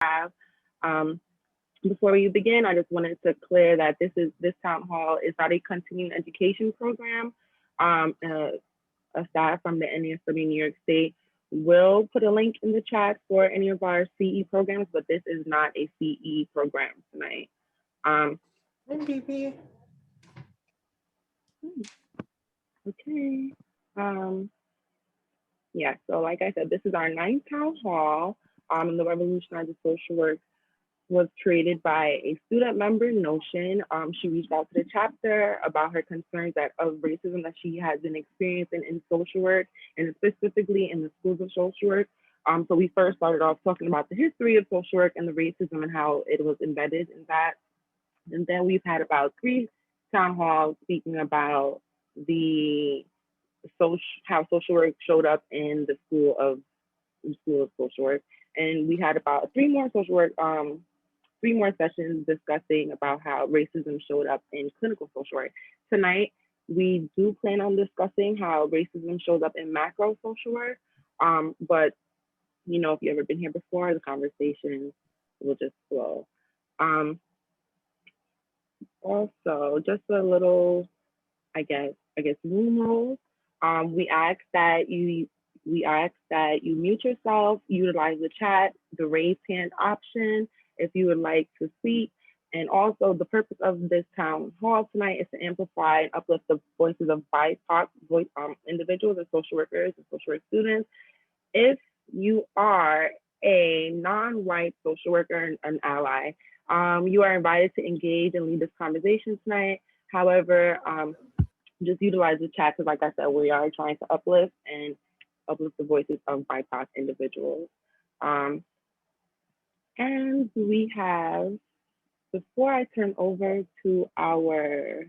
have. Um, Before we begin, I just wanted to clear that this town hall is not a continuing education program. A staff from the NASW New York State will put a link in the chat for any of our CE programs, but this is not a CE program tonight. Hey, BP. Okay. Yeah, so like I said, this is our ninth town hall. The Revolutionize Social Work was created by a student member, Notion. She reached out to the chapter about her concerns of racism that she has been experiencing in social work, and specifically in the schools of social work. So we first started off talking about the history of social work and the racism and how it was embedded in that. And then we've had about 3 town halls speaking about how social work showed up in the school of social work. And we had about 3 more sessions discussing about how racism showed up in clinical social work. Tonight, we do plan on discussing how racism shows up in macro social work. But, if you've ever been here before, the conversation will just flow. Also, just a little, I guess, room rules. We ask that you mute yourself, utilize the chat, the raise hand option if you would like to speak. And also, the purpose of this town hall tonight is to amplify and uplift the voices of BIPOC individuals and social workers and social work students. If you are a non-white social worker and an ally, you are invited to engage and lead this conversation tonight. However, just utilize the chat because, like I said, we are trying to uplift the voices of BIPOC individuals. And we have, before I turn over to our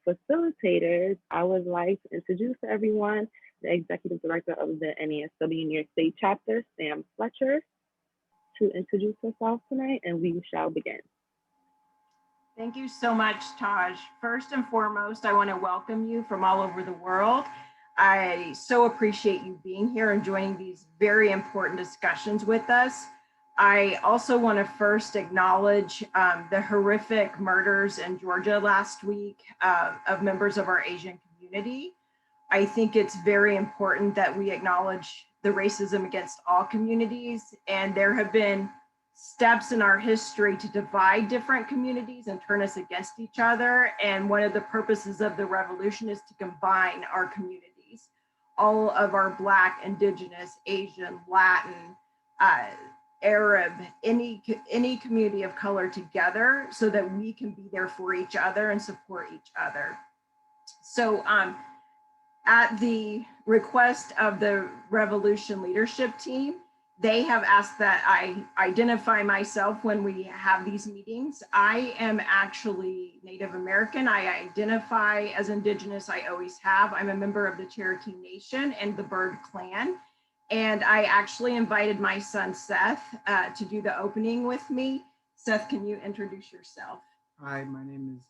facilitators, I would like to introduce to everyone the Executive Director of the NASW New York State Chapter, Sam Fletcher, to introduce herself tonight, and we shall begin. Thank you so much, Taj. First and foremost, I want to welcome you from all over the world. I so appreciate you being here and joining these very important discussions with us. I also want to first acknowledge the horrific murders in Georgia last week of members of our Asian community. I think it's very important that we acknowledge the racism against all communities, and there have been steps in our history to divide different communities and turn us against each other. And one of the purposes of the revolution is to combine our communities, all of our Black, Indigenous, Asian, Latin, Arab, any community of color together so that we can be there for each other and support each other. So at the request of the Revolution leadership team, they have asked that I identify myself when we have these meetings. I am actually Native American. I identify as Indigenous, I always have. I'm a member of the Cherokee Nation and the Bird Clan. And I actually invited my son, Seth, to do the opening with me. Seth, can you introduce yourself? Hi, my name is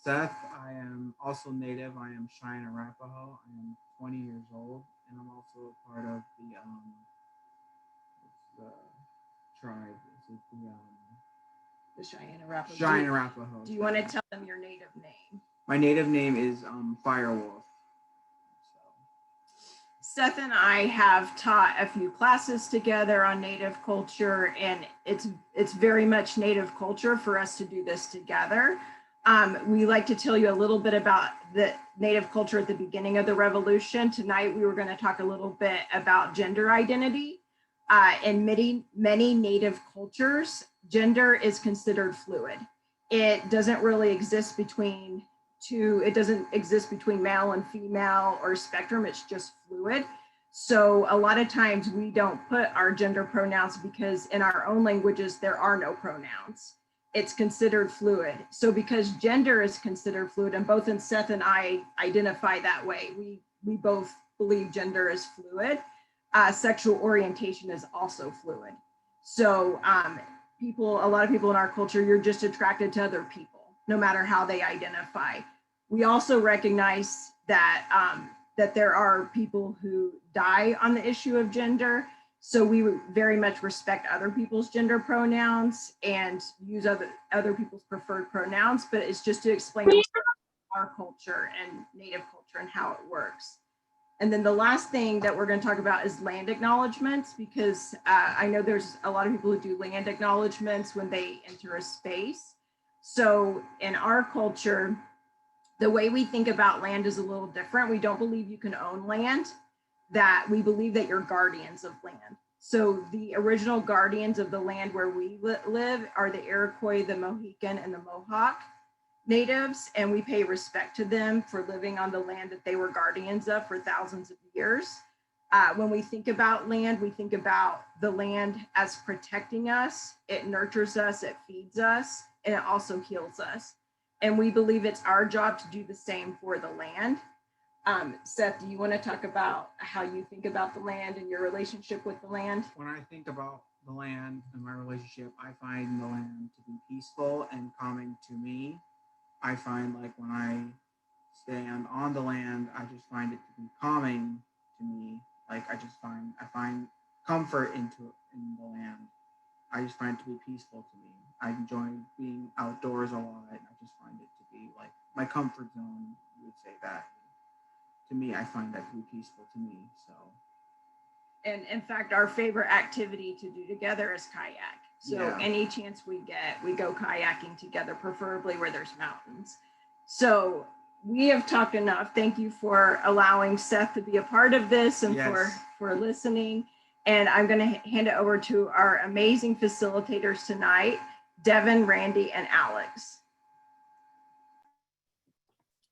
Seth. I am also Native. I am Cheyenne Arapaho. I am 20 years old, and I'm also a part of the tribe. Is it The Cheyenne Arapaho. Cheyenne Arapaho. Do you want to tell them your native name? My native name is Firewolf. Seth and I have taught a few classes together on Native culture, and it's very much Native culture for us to do this together. We like to tell you a little bit about the Native culture at the beginning of the revolution. Tonight, we were going to talk a little bit about gender identity. In many Native cultures, gender is considered fluid. It doesn't really exist between male and female or spectrum, it's just fluid. So a lot of times we don't put our gender pronouns because in our own languages, there are no pronouns. It's considered fluid. So because gender is considered fluid, and both Seth and I identify that way, we both believe gender is fluid. Sexual orientation is also fluid. So a lot of people in our culture, you're just attracted to other people, no matter how they identify. We also recognize that that there are people who die on the issue of gender. So we very much respect other people's gender pronouns and use other people's preferred pronouns, but it's just to explain our culture and Native culture and how it works. And then the last thing that we're going to talk about is land acknowledgements, because I know there's a lot of people who do land acknowledgements when they enter a space. So in our culture, the way we think about land is a little different. We don't believe you can own land, that we believe that you're guardians of land. So the original guardians of the land where we live are the Iroquois, the Mohican, and the Mohawk natives, and we pay respect to them for living on the land that they were guardians of for thousands of years. When we think about land, we think about the land as protecting us. It nurtures us, it feeds us, and it also heals us. And we believe it's our job to do the same for the land. Seth, do you want to talk about how you think about the land and your relationship with the land? When I think about the land and my relationship, I find the land to be peaceful and calming to me. I find like when I stand on the land, I just find it to be calming to me. Like I find comfort in the land. I just find it to be peaceful to me. I enjoy being outdoors a lot. I just find it to be like my comfort zone. You would say that. To me, I find that to be peaceful to me. So. And in fact, our favorite activity to do together is kayak. So Yeah. Any chance we get, we go kayaking together, preferably where there's mountains. So we have talked enough. Thank you for allowing Seth to be a part of this and for listening. And I'm going to hand it over to our amazing facilitators tonight, Devin, Randy, and Alex.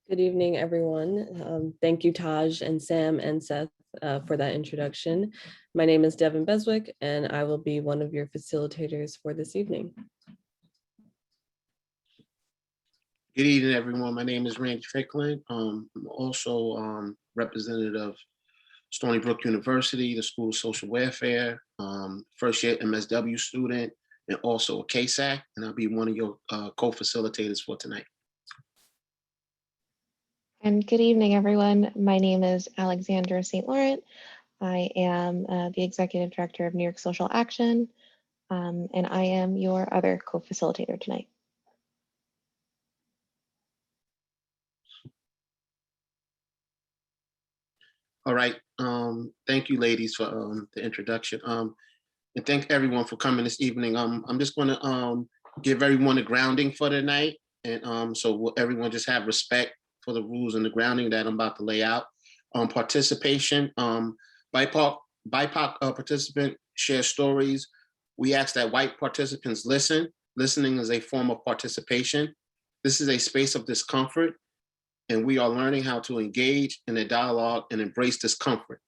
Good evening, everyone. Thank you, Taj and Sam and Seth for that introduction. My name is Devin Beswick, and I will be one of your facilitators for this evening. Good evening, everyone. My name is Randy Ficklin. I'm also representative of Stony Brook University, the School of Social Welfare, first year MSW student, and also a KSAC, and I'll be one of your co-facilitators for tonight. And good evening, everyone. My name is Alexandra St. Laurent. I am the Executive Director of New York Social Action, and I am your other co-facilitator tonight. All right. Thank you, ladies, for the introduction. And thank everyone for coming this evening. I'm just going to give everyone a grounding for tonight, and so everyone just have respect for the rules and the grounding that I'm about to lay out. Participation, BIPOC participant share stories. We ask that white participants listen. Listening is a form of participation. This is a space of discomfort, and we are learning how to engage in a dialogue and embrace discomfort.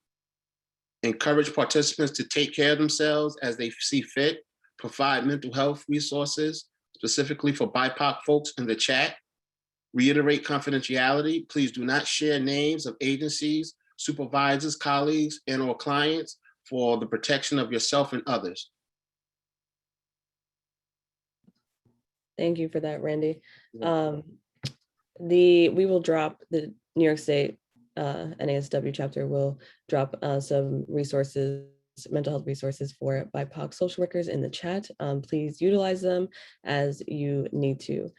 Encourage participants to take care of themselves as they see fit. Provide mental health resources, specifically for BIPOC folks in the chat. Reiterate confidentiality. Please do not share names of agencies, supervisors, colleagues, and/or clients for the protection of yourself and others. Thank you for that, Randy. We will drop the New York State NASW chapter will drop some resources, mental health resources for BIPOC social workers in the chat. Please utilize them as you need to.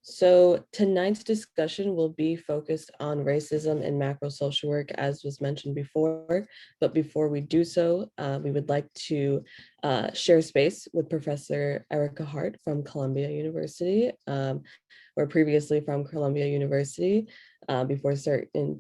So tonight's discussion will be focused on racism in macro social work, as was mentioned before. But before we do so, we would like to share space with Professor Erica Hart from Columbia University, or previously from Columbia University, before certain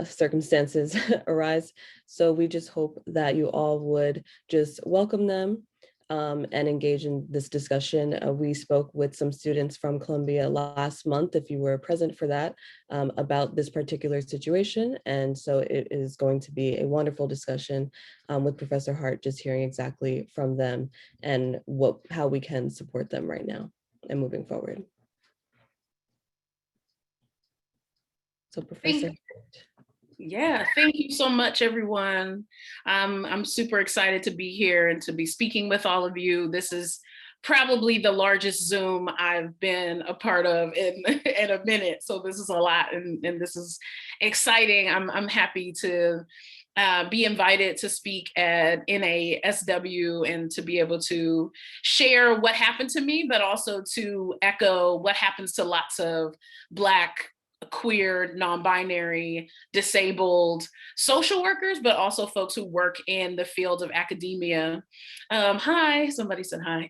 circumstances arise. So we just hope that you all would just welcome them and engage in this discussion. We spoke with some students from Columbia last month, if you were present for that, about this particular situation. And so it is going to be a wonderful discussion with Professor Hart, just hearing exactly from them and how we can support them right now and moving forward. So Professor Hart. Yeah, thank you so much, everyone. I'm super excited to be here and to be speaking with all of you. This is probably the largest Zoom I've been a part of in a minute. So this is a lot, and this is exciting. I'm happy to be invited to speak at NASW and to be able to share what happened to me, but also to echo what happens to lots of Black, queer, non-binary, disabled social workers, but also folks who work in the field of academia. Hi, somebody said hi.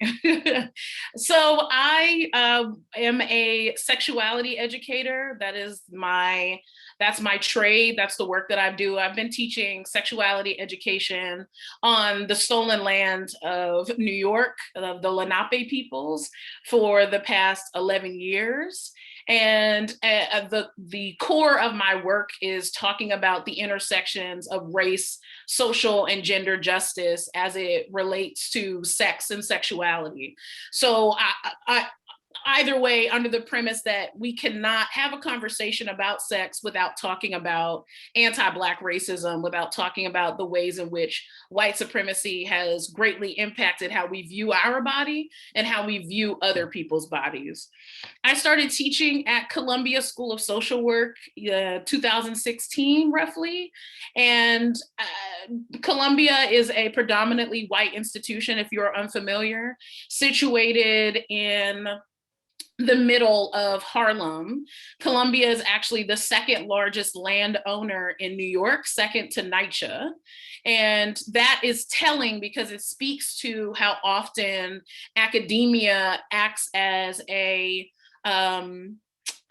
So I am a sexuality educator. That's my trade. That's the work that I do. I've been teaching sexuality education on the stolen land of New York, of the Lenape peoples, for the past 11 years. And the core of my work is talking about the intersections of race, social, and gender justice as it relates to sex and sexuality. So either way, under the premise that we cannot have a conversation about sex without talking about anti-Black racism, without talking about the ways in which white supremacy has greatly impacted how we view our body and how we view other people's bodies. I started teaching at Columbia School of Social Work 2016, roughly. And Columbia is a predominantly white institution, if you're unfamiliar, situated in the middle of Harlem. Columbia is actually the second largest landowner in New York, second to NYCHA. And that is telling because it speaks to how often academia acts as a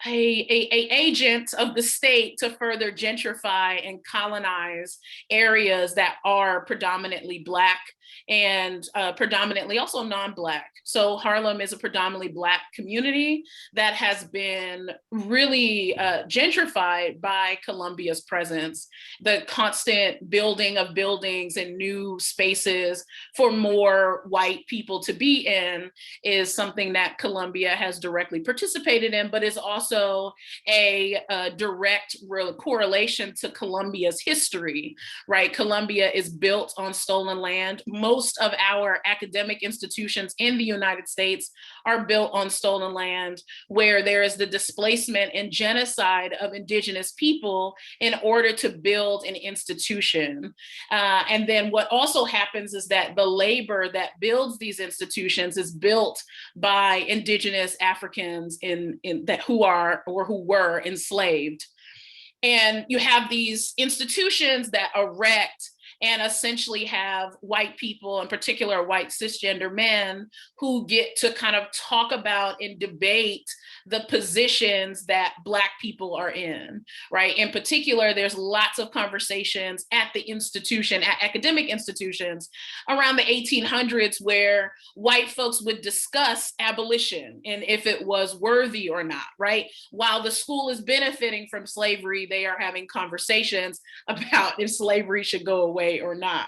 agent of the state to further gentrify and colonize areas that are predominantly Black and predominantly also non-Black. So Harlem is a predominantly Black community that has been really gentrified by Columbia's presence. The constant building of buildings and new spaces for more white people to be in is something that Columbia has directly participated in, but is also a direct correlation to Columbia's history, right? Columbia is built on stolen land. Most of our academic institutions in the United States are built on stolen land, where there is the displacement and genocide of Indigenous people in order to build an institution. And then what also happens is that the labor that builds these institutions is built by Indigenous Africans who were enslaved. And you have these institutions that erect and essentially have white people, in particular white cisgender men, who get to kind of talk about and debate the positions that Black people are in, right? In particular, there's lots of conversations at the institution, at academic institutions around the 1800s, where white folks would discuss abolition and if it was worthy or not, right? While the school is benefiting from slavery, they are having conversations about if slavery should go away or not.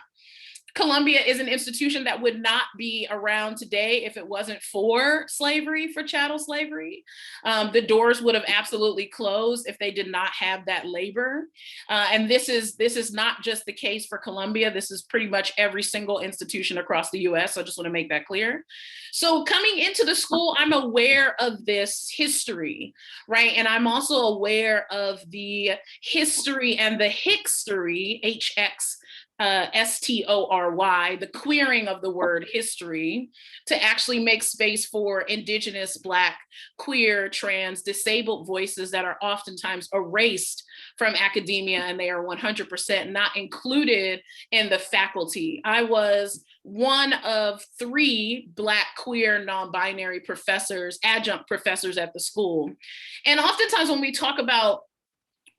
Columbia is an institution that would not be around today if it wasn't for slavery, for chattel slavery. The doors would have absolutely closed if they did not have that labor. And this is not just the case for Columbia. This is pretty much every single institution across the US. So I just want to make that clear. So coming into the school, I'm aware of this history, right? And I'm also aware of the history and the history, HX, STORY, the queering of the word history, to actually make space for Indigenous, Black, queer, trans, disabled voices that are oftentimes erased from academia, and they are 100% not included in the faculty. I was one of 3 Black, queer, non-binary professors, adjunct professors at the school. And oftentimes when we talk about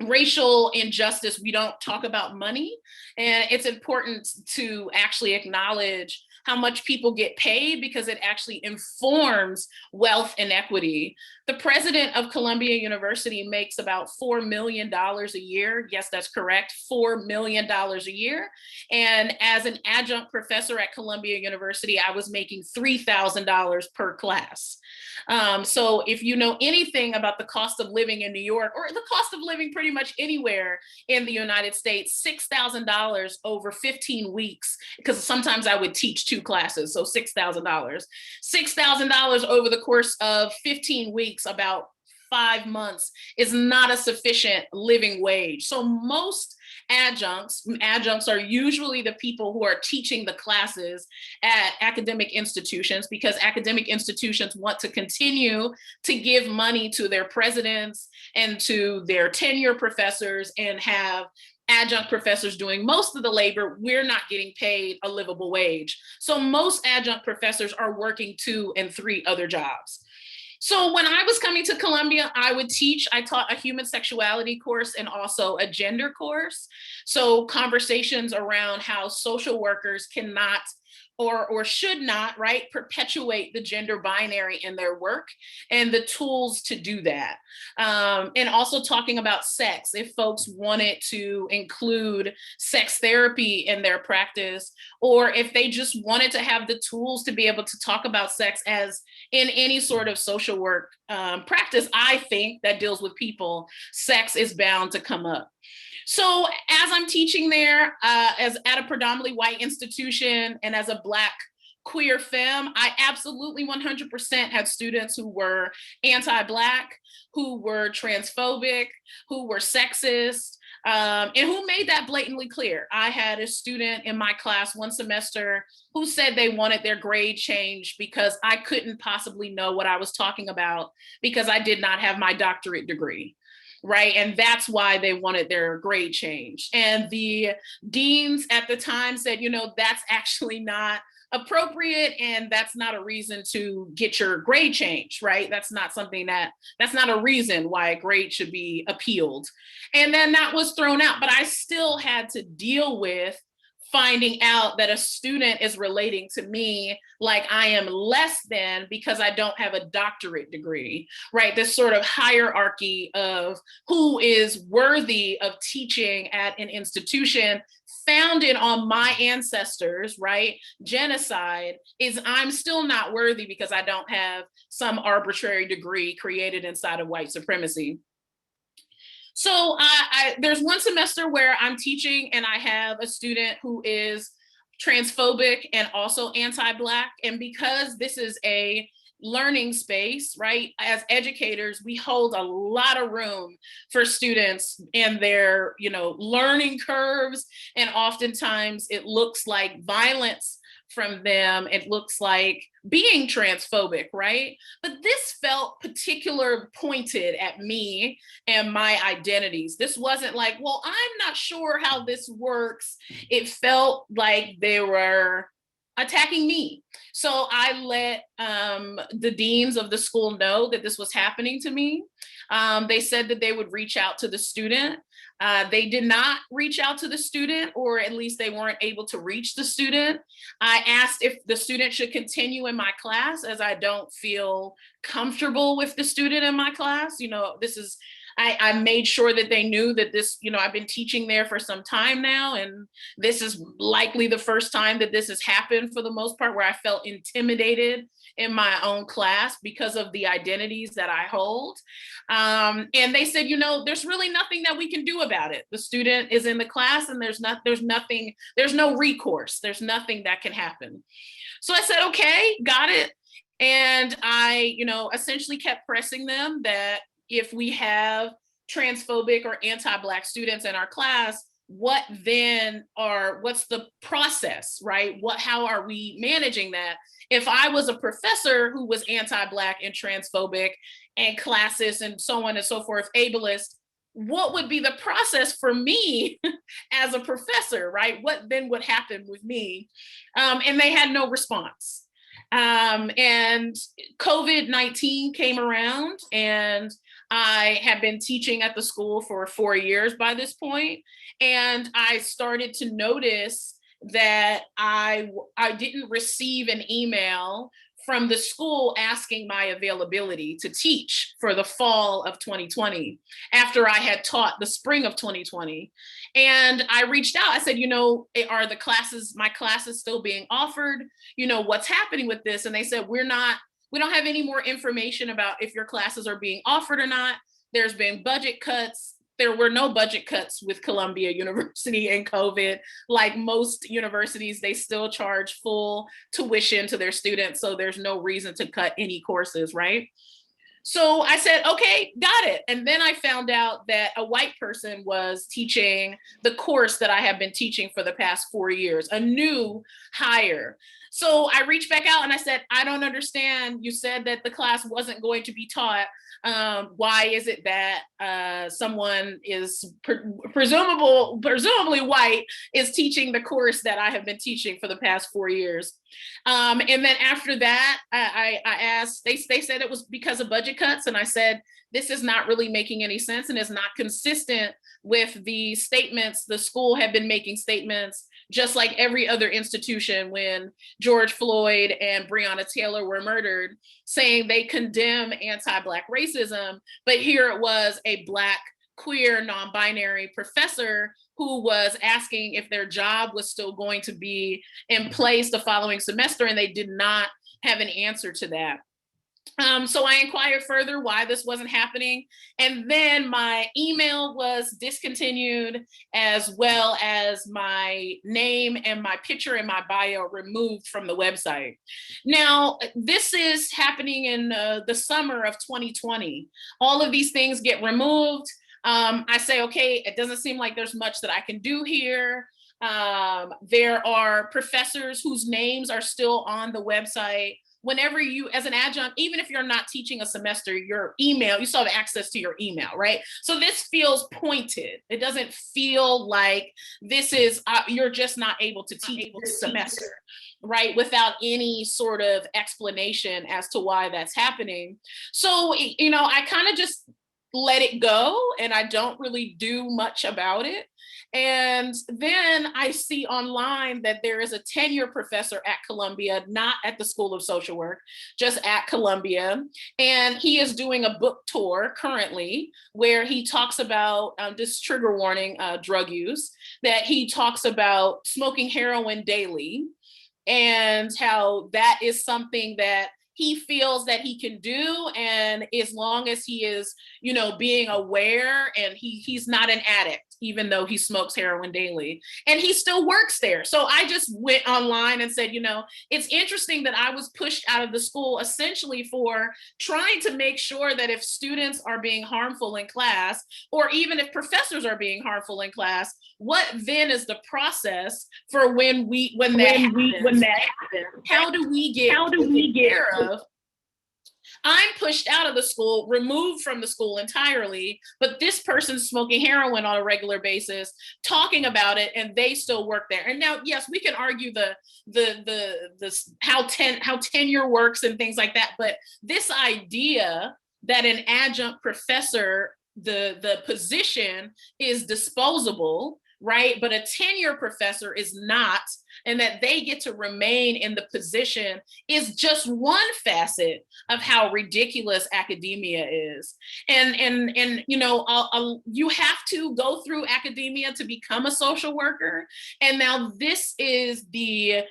racial injustice, we don't talk about money. And it's important to actually acknowledge how much people get paid, because it actually informs wealth inequity. The president of Columbia University makes about $4 million a year. Yes, that's correct, $4 million a year. And as an adjunct professor at Columbia University, I was making $3,000 per class. So if you know anything about the cost of living in New York, or the cost of living pretty much anywhere in the United States, $6,000 over 15 weeks, because sometimes I would teach 2 classes, so $6,000. $6,000 over the course of 15 weeks, about 5 months is not a sufficient living wage. So most adjuncts are usually the people who are teaching the classes at academic institutions, because academic institutions want to continue to give money to their presidents and to their tenure professors and have adjunct professors doing most of the labor. We're not getting paid a livable wage. So most adjunct professors are working 2 and 3 other jobs. So when I was coming to Columbia, I taught a human sexuality course and also a gender course. So conversations around how social workers cannot or should not, right, perpetuate the gender binary in their work and the tools to do that. And also talking about sex, if folks wanted to include sex therapy in their practice, or if they just wanted to have the tools to be able to talk about sex as in any sort of social work practice, I think that deals with people, sex is bound to come up. So as I'm teaching there, as at a predominantly white institution and as a Black queer femme, I absolutely 100% had students who were anti-Black, who were transphobic, who were sexist, and who made that blatantly clear. I had a student in my class one semester who said they wanted their grade changed because I couldn't possibly know what I was talking about because I did not have my doctorate degree. Right. And that's why they wanted their grade changed. And the deans at the time said, that's actually not appropriate. And that's not a reason to get your grade changed. Right. That's not a reason why a grade should be appealed. And then that was thrown out. But I still had to deal with finding out that a student is relating to me like I am less than because I don't have a doctorate degree, right? This sort of hierarchy of who is worthy of teaching at an institution founded on my ancestors, right? Genocide is I'm still not worthy because I don't have some arbitrary degree created inside of white supremacy. So there's one semester where I'm teaching and I have a student who is transphobic and also anti-Black. And because this is a learning space, right? As educators, we hold a lot of room for students and their, learning curves. And oftentimes it looks like violence from them. It looks like being transphobic, right? But this felt particular pointed at me and my identities. This wasn't like, well, I'm not sure how this works. It felt like they were attacking me. So I let the deans of the school know that this was happening to me. They said that they would reach out to the student. They did not reach out to the student, or at least they weren't able to reach the student. I asked if the student should continue in my class, as I don't feel comfortable with the student in my class. I made sure that they knew that this, I've been teaching there for some time now, and this is likely the first time that this has happened for the most part, where I felt intimidated in my own class because of the identities that I hold. And they said, there's really nothing that we can do about it. The student is in the class and there's no recourse. There's nothing that can happen. So I said, okay, got it. And I, essentially kept pressing them that if we have transphobic or anti-Black students in our class, what's the process, right? How are we managing that? If I was a professor who was anti-Black and transphobic and classist and so on and so forth, ableist, what would be the process for me as a professor, right? What then would happen with me? And they had no response. And COVID-19 came around, and I had been teaching at the school for 4 years by this point, and I started to notice that I didn't receive an email from the school asking my availability to teach for the fall of 2020, after I had taught the spring of 2020. And I reached out, I said, are my classes still being offered? What's happening with this? And they said, we don't have any more information about if your classes are being offered or not. There's been budget cuts. There were no budget cuts with Columbia University and COVID. Like most universities, they still charge full tuition to their students. So there's no reason to cut any courses, right? So I said, okay, got it. And then I found out that a white person was teaching the course that I have been teaching for the past 4 years, a new hire. So I reached back out and I said, I don't understand. You said that the class wasn't going to be taught. Why is it that someone is presumably white is teaching the course that I have been teaching for the past 4 years? And then after that, I asked, they said it was because of budget cuts. And I said, this is not really making any sense and is not consistent with the statements. The school had been making statements just like every other institution when George Floyd and Breonna Taylor were murdered, saying they condemn anti-Black racism. But here it was a Black, queer, non-binary professor who was asking if their job was still going to be in place the following semester, and they did not have an answer to that. So I inquired further why this wasn't happening. And then my email was discontinued, as well as my name and my picture and my bio removed from the website. Now, this is happening in the summer of 2020. All of these things get removed. I say, okay, it doesn't seem like there's much that I can do here. There are professors whose names are still on the website. Whenever you, as an adjunct, even if you're not teaching a semester, your email, you still have access to your email, right? So this feels pointed. It doesn't feel like this is, you're just not able to teach this semester, right? Without any sort of explanation as to why that's happening. So, you know, I kind of just let it go and I don't really do much about it. And then I see online that there is a tenure professor at Columbia, not at the School of Social Work, just at Columbia. And he is doing a book tour currently where he talks about, this trigger warning, drug use, that he talks about smoking heroin daily and how that is something that he feels that he can do. And as long as he is, you know, being aware and he's not an addict, even though he smokes heroin daily, and he still works there. So I just went online and said, you know, it's interesting that I was pushed out of the school essentially for trying to make sure that if students are being harmful in class, or even if professors are being harmful in class, what then is the process for when that happens? How do we get care of? I'm pushed out of the school, removed from the school entirely, but this person's smoking heroin on a regular basis, talking about it, and they still work there. And now, yes, we can argue how tenure works and things like that, but this idea that an adjunct professor, the position is disposable, right? But a tenure professor is not, and that they get to remain in the position is just one facet of how ridiculous academia is. And you know, you have to go through academia to become a social worker. And now this is the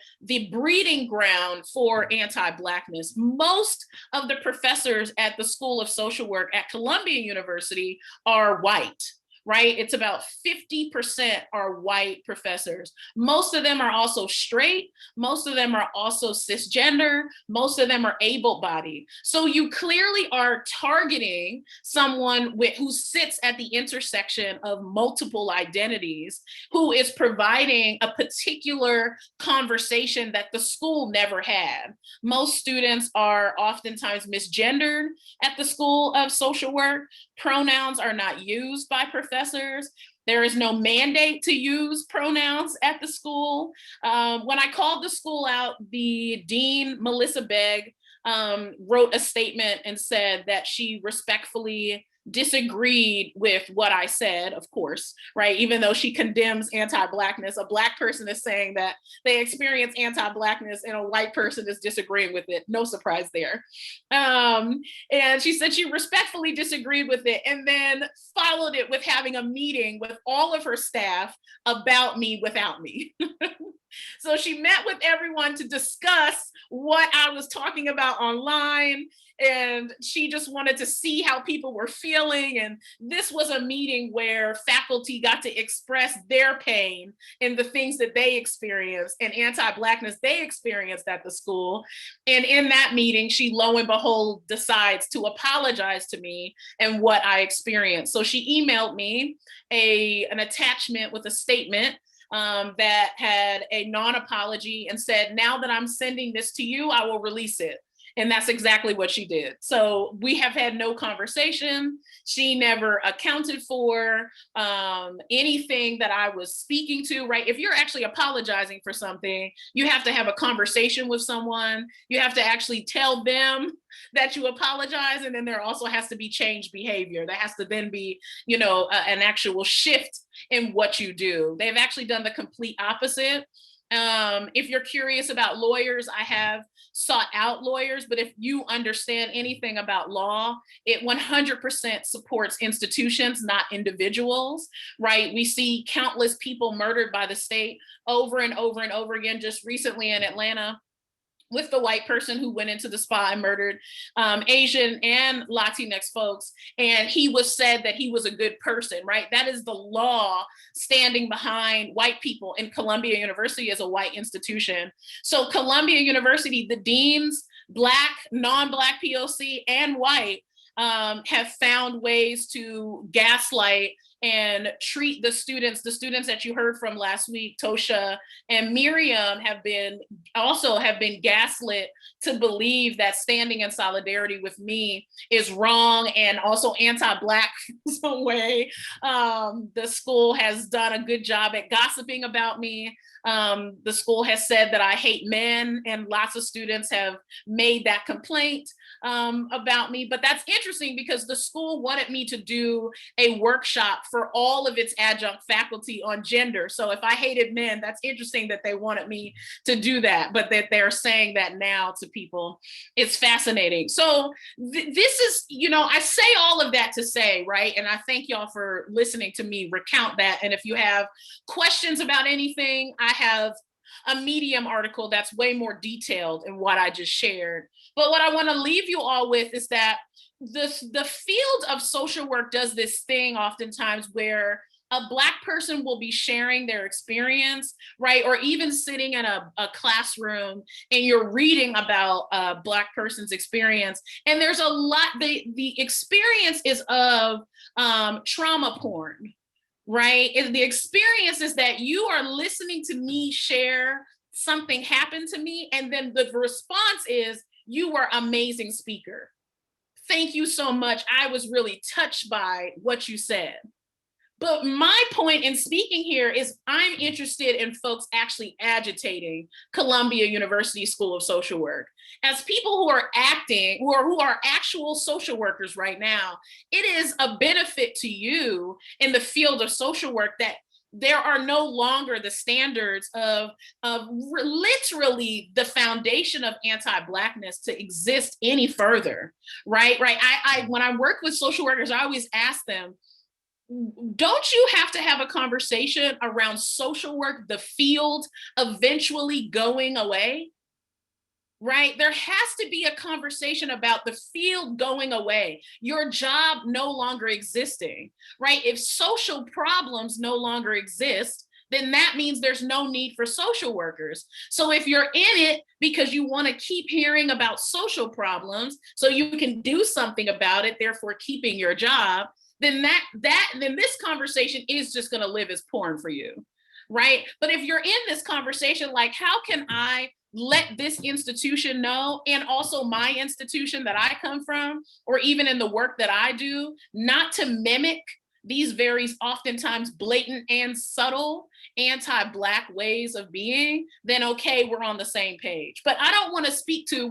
breeding ground for anti-Blackness. Most of the professors at the School of Social Work at Columbia University are white. Right? It's about 50% are white professors. Most of them are also straight. Most of them are also cisgender. Most of them are able-bodied. So you clearly are targeting someone who sits at the intersection of multiple identities, who is providing a particular conversation that the school never had. Most students are oftentimes misgendered at the School of Social Work. Pronouns are not used by professors. There is no mandate to use pronouns at the school. When I called the school out, the dean, Melissa Begg, wrote a statement and said that she respectfully disagreed with what I said, of course, right? Even though she condemns anti-Blackness, a Black person is saying that they experience anti-Blackness and a white person is disagreeing with it. No surprise there. And she said she respectfully disagreed with it and then followed it with having a meeting with all of her staff about me without me. So she met with everyone to discuss what I was talking about online. And she just wanted to see how people were feeling. And this was a meeting where faculty got to express their pain and the things that they experienced and anti-Blackness they experienced at the school. And in that meeting, she, lo and behold, decides to apologize to me and what I experienced. So she emailed me an attachment with a statement that had a non-apology and said, now that I'm sending this to you, I will release it. And that's exactly what she did. So we have had no conversation. She never accounted for anything that I was speaking to, right? If you're actually apologizing for something, you have to have a conversation with someone. You have to actually tell them that you apologize. And then there also has to be changed behavior. There has to then be, you know, an actual shift in what you do. They've actually done the complete opposite. If you're curious about lawyers, I have sought out lawyers, but if you understand anything about law, it 100% supports institutions, not individuals, right? We see countless people murdered by the state over and over and over again. Just recently in Atlanta, with the white person who went into the spa and murdered Asian and Latinx folks. And he was said that he was a good person, right? That is the law standing behind white people. And Columbia University is a white institution. So Columbia University, the deans, Black, non-Black POC, and white have found ways to gaslight and treat the students that you heard from last week, Tosha and Miriam, have been gaslit to believe that standing in solidarity with me is wrong and also anti-Black some way. The school has done a good job at gossiping about me. The school has said that I hate men, and lots of students have made that complaint about me. But that's interesting because the school wanted me to do a workshop for all of its adjunct faculty on gender. So if I hated men, that's interesting that they wanted me to do that, but that they're saying that now to people. It's fascinating. So this is, you know, I say all of that to say, right? And I thank y'all for listening to me recount that. And if you have questions about anything, I have a Medium article that's way more detailed in what I just shared. But what I want to leave you all with is that the field of social work does this thing oftentimes where a Black person will be sharing their experience, right? Or even sitting in a classroom and you're reading about a Black person's experience. And there's a lot, the experience is of trauma porn, right? And the experience is that you are listening to me share something happened to me, and then the response is, you were an amazing speaker. Thank you so much. I was really touched by what you said. But my point in speaking here is I'm interested in folks actually agitating Columbia University School of Social Work. As people who are acting, who are actual social workers right now, it is a benefit to you in the field of social work that there are no longer the standards of literally the foundation of anti-Blackness to exist any further, right? I when I work with social workers, I always ask them, don't you have to have a conversation around social work, the field eventually going away? Right? There has to be a conversation about the field going away, your job no longer existing, right? If social problems no longer exist, then that means there's no need for social workers. So if you're in it because you want to keep hearing about social problems so you can do something about it, therefore keeping your job, then then this conversation is just going to live as porn for you, right? But if you're in this conversation, like, how can I let this institution know, and also my institution that I come from, or even in the work that I do, not to mimic these very oftentimes blatant and subtle anti-Black ways of being, then okay, we're on the same page. But I don't want to speak to,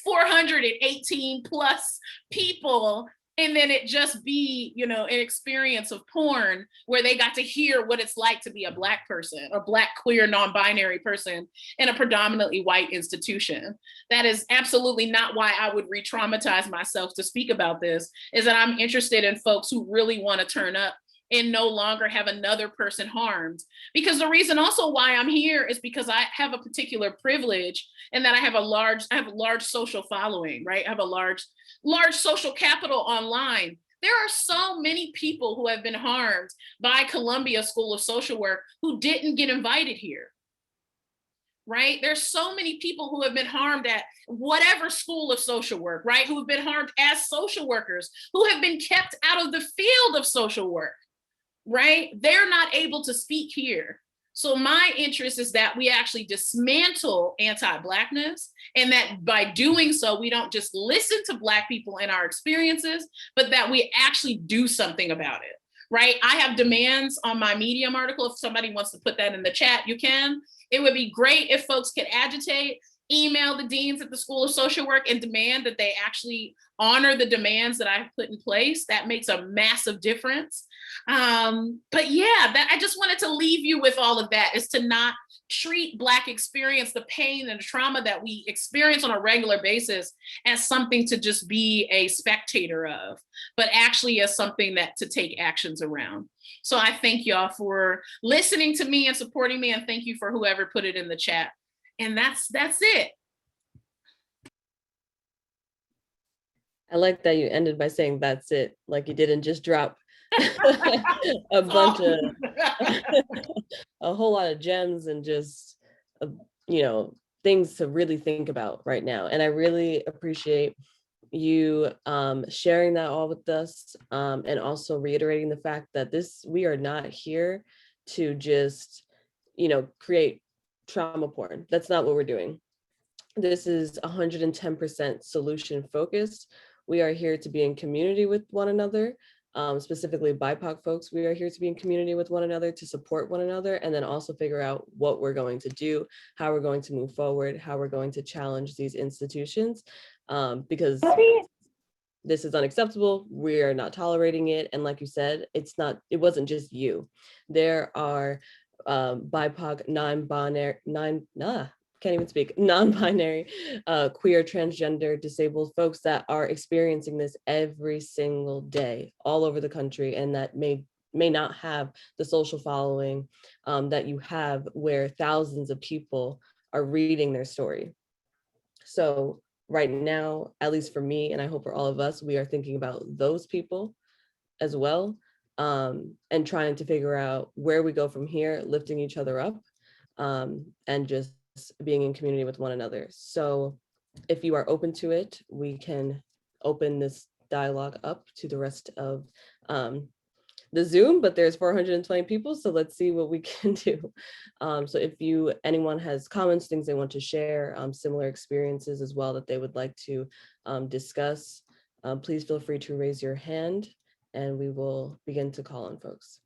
418 plus people, and then it just be, an experience of porn where they got to hear what it's like to be a Black person, a Black, queer, non-binary person in a predominantly white institution. That is absolutely not why I would re-traumatize myself to speak about this, is that I'm interested in folks who really want to turn up and no longer have another person harmed. Because the reason also why I'm here is because I have a particular privilege, and that I have a large social following, right? I have a large social capital online. There are so many people who have been harmed by Columbia School of Social Work who didn't get invited here. Right? There's so many people who have been harmed at whatever school of social work, right? Who have been harmed as social workers, who have been kept out of the field of social work, right? They're not able to speak here. So my interest is that we actually dismantle anti-Blackness, and that by doing so, we don't just listen to Black people and our experiences, but that we actually do something about it, right? I have demands on my Medium article. If somebody wants to put that in the chat, you can. It would be great if folks could agitate, email the deans at the School of Social Work and demand that they actually honor the demands that I've put in place. That makes a massive difference. But yeah, I just wanted to leave you with all of that, is to not treat Black experience, the pain and the trauma that we experience on a regular basis, as something to just be a spectator of, but actually as something that to take actions around. So I thank y'all for listening to me and supporting me, and thank you for whoever put it in the chat. And that's it. I like that you ended by saying that's it. Like you didn't just drop a bunch of a whole lot of gems and just things to really think about right now. And I really appreciate you sharing that all with us, and also reiterating the fact that we are not here to just create trauma porn. That's not what we're doing. This is 110% solution focused. We are here to be in community with one another, specifically BIPOC folks. We are here to be in community with one another, to support one another, and then also figure out what we're going to do, how we're going to move forward, how we're going to challenge these institutions, because this is unacceptable. We are not tolerating it. And like you said, it wasn't just you. There are BIPOC, non-binary, queer, transgender, disabled folks that are experiencing this every single day all over the country, and that may not have the social following that you have, where thousands of people are reading their story. So right now, at least for me, and I hope for all of us, we are thinking about those people as well, and trying to figure out where we go from here, lifting each other up, and just being in community with one another. So if you are open to it, we can open this dialogue up to the rest of the Zoom, but there's 420 people, so let's see what we can do. So if anyone has comments, things they want to share, similar experiences as well that they would like to discuss, please feel free to raise your hand and we will begin to call on folks.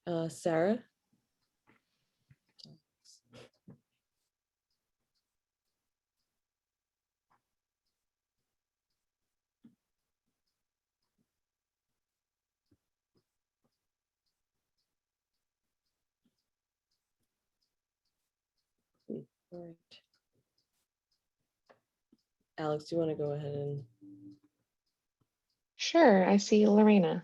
All right, Sarah. All right. Alex, do you want to go ahead and? Sure, I see Lorena.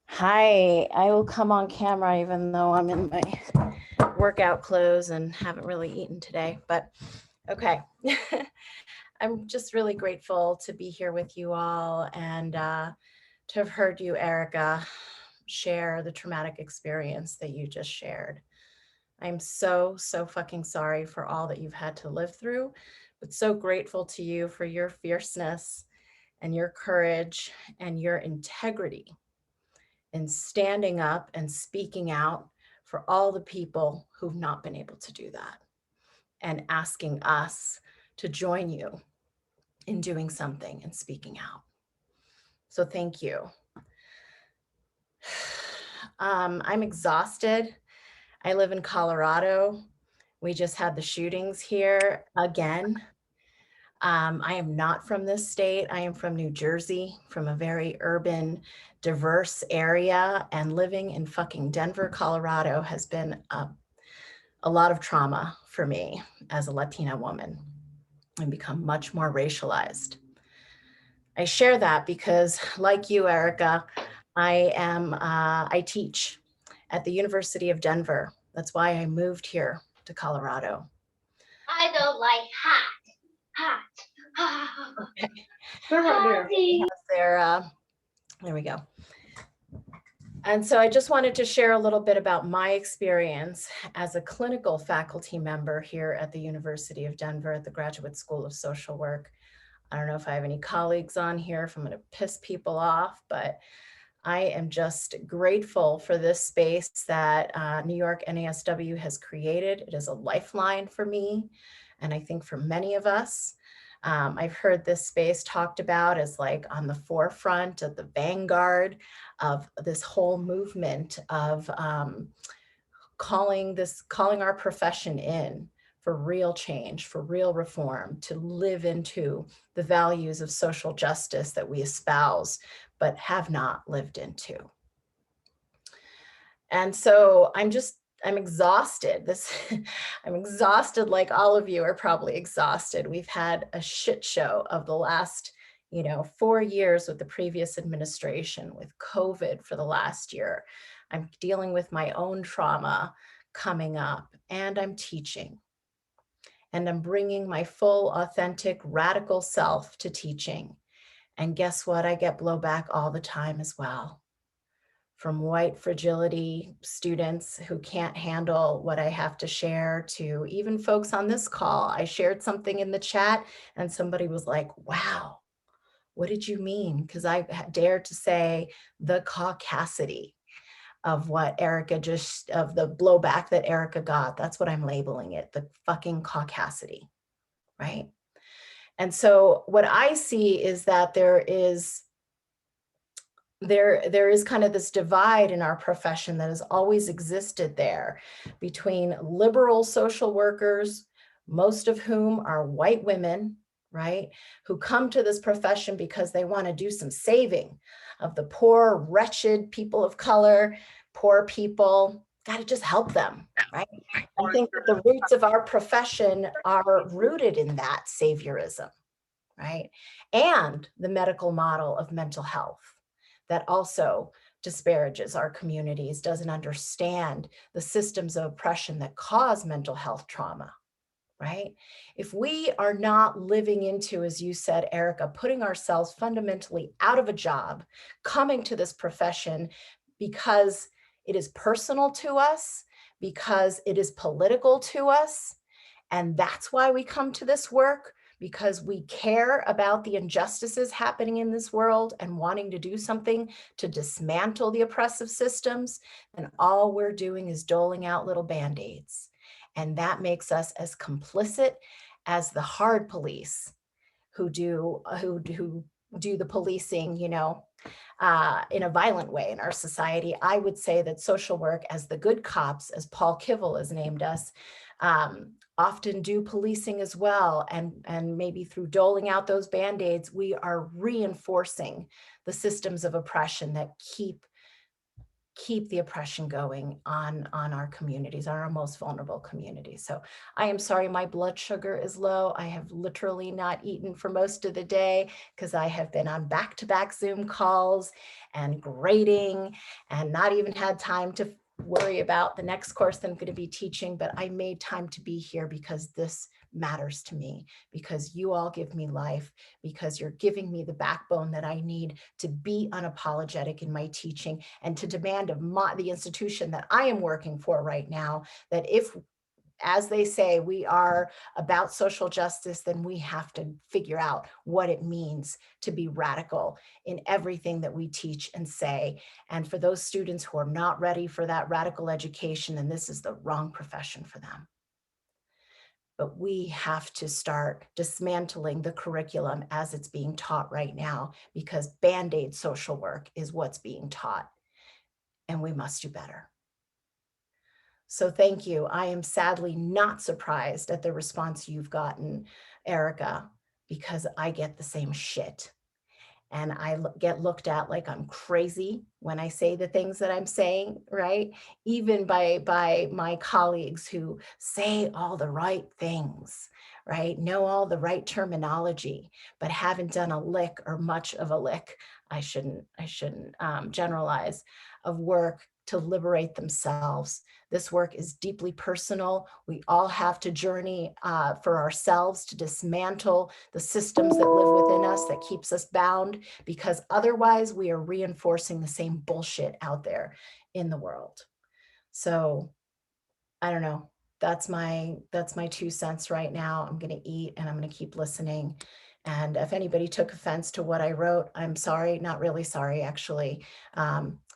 Hi, I will come on camera even though I'm in my workout clothes and haven't really eaten today, but okay. I'm just really grateful to be here with you all and to have heard you, Erica, share the traumatic experience that you just shared. I'm so fucking sorry for all that you've had to live through, but so grateful to you for your fierceness and your courage and your integrity in standing up and speaking out for all the people who've not been able to do that, and asking us to join you in doing something and speaking out. So thank you. I'm exhausted. I live in Colorado. We just had the shootings here again. I am not from this state. I am from New Jersey, from a very urban, diverse area, and living in fucking Denver, Colorado has been a lot of trauma for me as a Latina woman and become much more racialized. I share that because, like you, Erica, I teach at the University of Denver. That's why I moved here to Colorado. I don't like hot. Okay. They're right there. There we go. And so I just wanted to share a little bit about my experience as a clinical faculty member here at the University of Denver at the Graduate School of Social Work. I don't know if I have any colleagues on here, if I'm going to piss people off, but I am just grateful for this space that New York NASW has created. It is a lifeline for me, and I think for many of us. I've heard this space talked about as like on the forefront of the vanguard of this whole movement of calling our profession in for real change, for real reform, to live into the values of social justice that we espouse, but have not lived into. And so I'm exhausted. I'm exhausted, like all of you are probably exhausted. We've had a shit show of the last 4 years with the previous administration, with COVID for the last year. I'm dealing with my own trauma coming up, and I'm teaching. And I'm bringing my full, authentic, radical self to teaching. And guess what? I get blowback all the time as well, from white fragility students who can't handle what I have to share, to even folks on this call. I shared something in the chat and somebody was like, wow, what did you mean? Because I dared to say the caucasity of what Erica of the blowback that Erica got. That's what I'm labeling it, the fucking caucasity, right? And so what I see is that there is kind of this divide in our profession that has always existed there between liberal social workers, most of whom are white women, right, who come to this profession because they want to do some saving of the poor, wretched people of color, poor people. Got to just help them, right? I think that the roots of our profession are rooted in that saviorism, right? And the medical model of mental health that also disparages our communities, doesn't understand the systems of oppression that cause mental health trauma, right? If we are not living into, as you said, Erica, putting ourselves fundamentally out of a job, coming to this profession because it is personal to us, because it is political to us, and that's why we come to this work, because we care about the injustices happening in this world and wanting to do something to dismantle the oppressive systems, then all we're doing is doling out little Band-Aids. And that makes us as complicit as the hard police who do the policing, in a violent way in our society. I would say that social work, as the good cops, as Paul Kivel has named us, often do policing as well. And maybe through doling out those Band-Aids, we are reinforcing the systems of oppression that keep the oppression going on our communities, on our most vulnerable communities. So I am sorry, my blood sugar is low. I have literally not eaten for most of the day because I have been on back-to-back Zoom calls and grading and not even had time to worry about the next course that I'm going to be teaching, but I made time to be here because this matters to me, because you all give me life, because you're giving me the backbone that I need to be unapologetic in my teaching and to demand of the institution that I am working for right now, that if, as they say, we are about social justice, then we have to figure out what it means to be radical in everything that we teach and say. And for those students who are not ready for that radical education, then this is the wrong profession for them. But we have to start dismantling the curriculum as it's being taught right now, because Band-Aid social work is what's being taught, and we must do better. So thank you. I am sadly not surprised at the response you've gotten, Erica, because I get the same shit. And I get looked at like I'm crazy when I say the things that I'm saying, right? Even by my colleagues who say all the right things, right? Know all the right terminology, but haven't done a lick or much of a lick, I shouldn't generalize, of work to liberate themselves. This work is deeply personal. We all have to journey for ourselves to dismantle the systems that live within us that keeps us bound, because otherwise we are reinforcing the same bullshit out there in the world. So I don't know. That's my 2 cents right now. I'm going to eat and I'm going to keep listening. And if anybody took offense to what I wrote, I'm sorry, not really sorry, actually.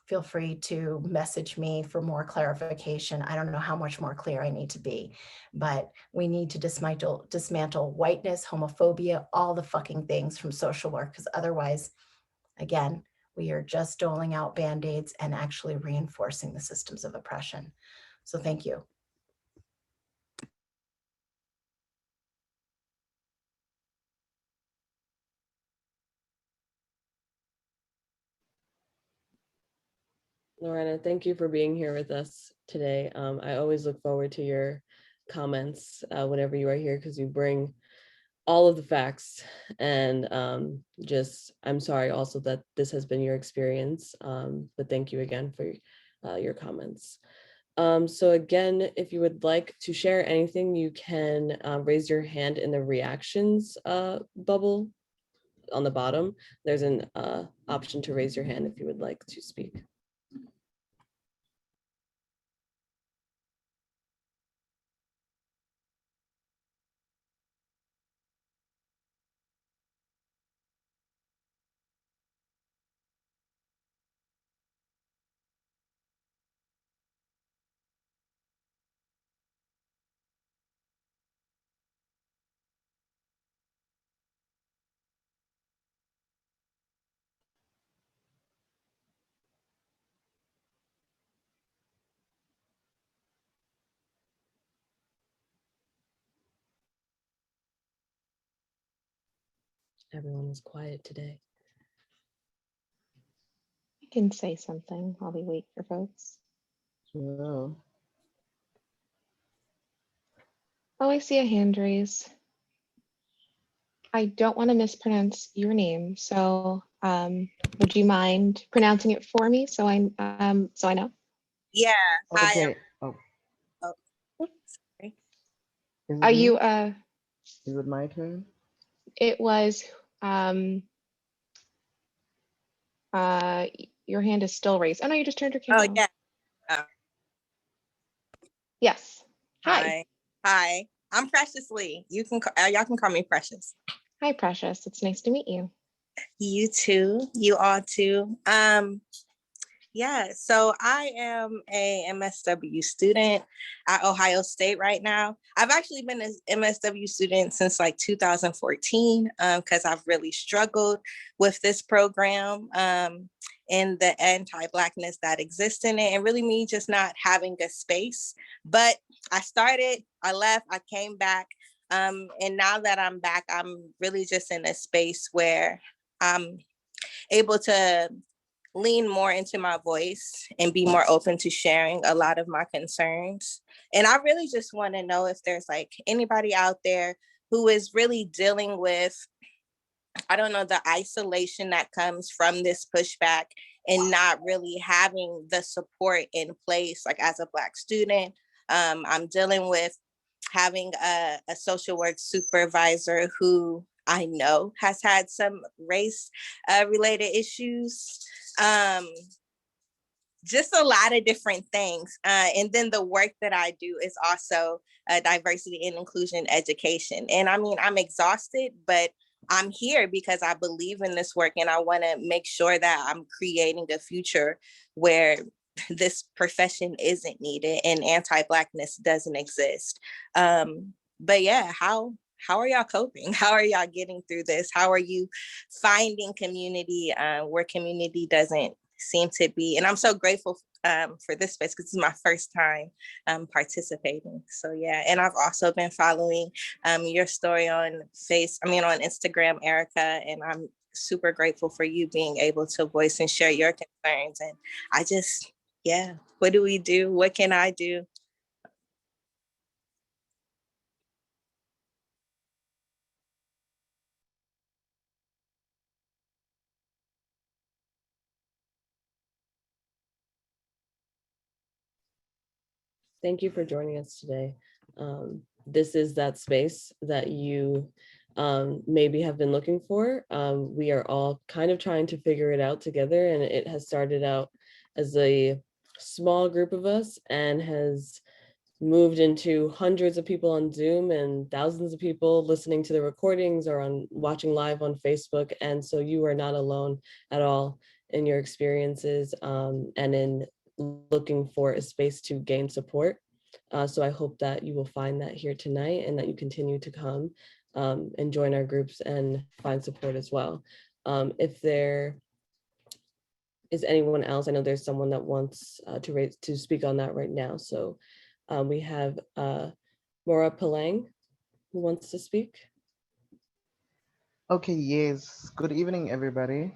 Feel free to message me for more clarification. I don't know how much more clear I need to be, but we need to dismantle whiteness, homophobia, all the fucking things from social work, because otherwise, again, we are just doling out Band-Aids and actually reinforcing the systems of oppression. So thank you. Lorena, thank you for being here with us today. I always look forward to your comments whenever you are here, because you bring all of the facts. And I'm sorry also that this has been your experience, but thank you again for your comments. So again, if you would like to share anything, you can raise your hand in the reactions bubble on the bottom. There's an option to raise your hand if you would like to speak. Everyone is quiet today. I can say something while we wait for folks. Oh. Oh, I see a hand raise. I don't want to mispronounce your name, so would you mind pronouncing it for me so I know? Yeah. Hi. Okay. Oh, Sorry. is Are it me? you Is it my turn? it was your hand is still raised. Oh no, you just turned your camera on. Yeah. Oh, Yes. Hi. Hi. I'm Precious Lee. You can y'all can call me Precious. Hi, Precious. It's nice to meet you. You too. You all too. Yeah, so I am a MSW student at Ohio State right now. I've actually been an MSW student since like 2014 because I've really struggled with this program and the anti-Blackness that exists in it, and really me just not having a space. But I started, I left, I came back, and now that I'm back, I'm really just in a space where I'm able to lean more into my voice and be more open to sharing a lot of my concerns. And I really just want to know if there's like anybody out there who is really dealing with, I don't know, the isolation that comes from this pushback and not really having the support in place. Like as a Black student, I'm dealing with having a social work supervisor who I know has had some race related issues. Just a lot of different things. And then the work that I do is also diversity and inclusion education. And I mean, I'm exhausted, but I'm here because I believe in this work and I want to make sure that I'm creating a future where this profession isn't needed and anti-Blackness doesn't exist. But yeah, how are y'all coping? How are y'all getting through this? How are you finding community where community doesn't seem to be, and I'm so grateful for this space because it's my first time participating. So yeah, and I've also been following your story on on Instagram, Erica, and I'm super grateful for you being able to voice and share your concerns. And I just, yeah, what do we do? What can I do? Thank you for joining us today. This is that space that you maybe have been looking for. We are all kind of trying to figure it out together, and it has started out as a small group of us and has moved into hundreds of people on Zoom and thousands of people listening to the recordings or watching live on Facebook. And so you are not alone at all in your experiences and in looking for a space to gain support. So I hope that you will find that here tonight and that you continue to come and join our groups and find support as well. If there is anyone else, I know there's someone that wants to speak on that right now. So we have Maura Palang who wants to speak. Okay, yes. Good evening, everybody.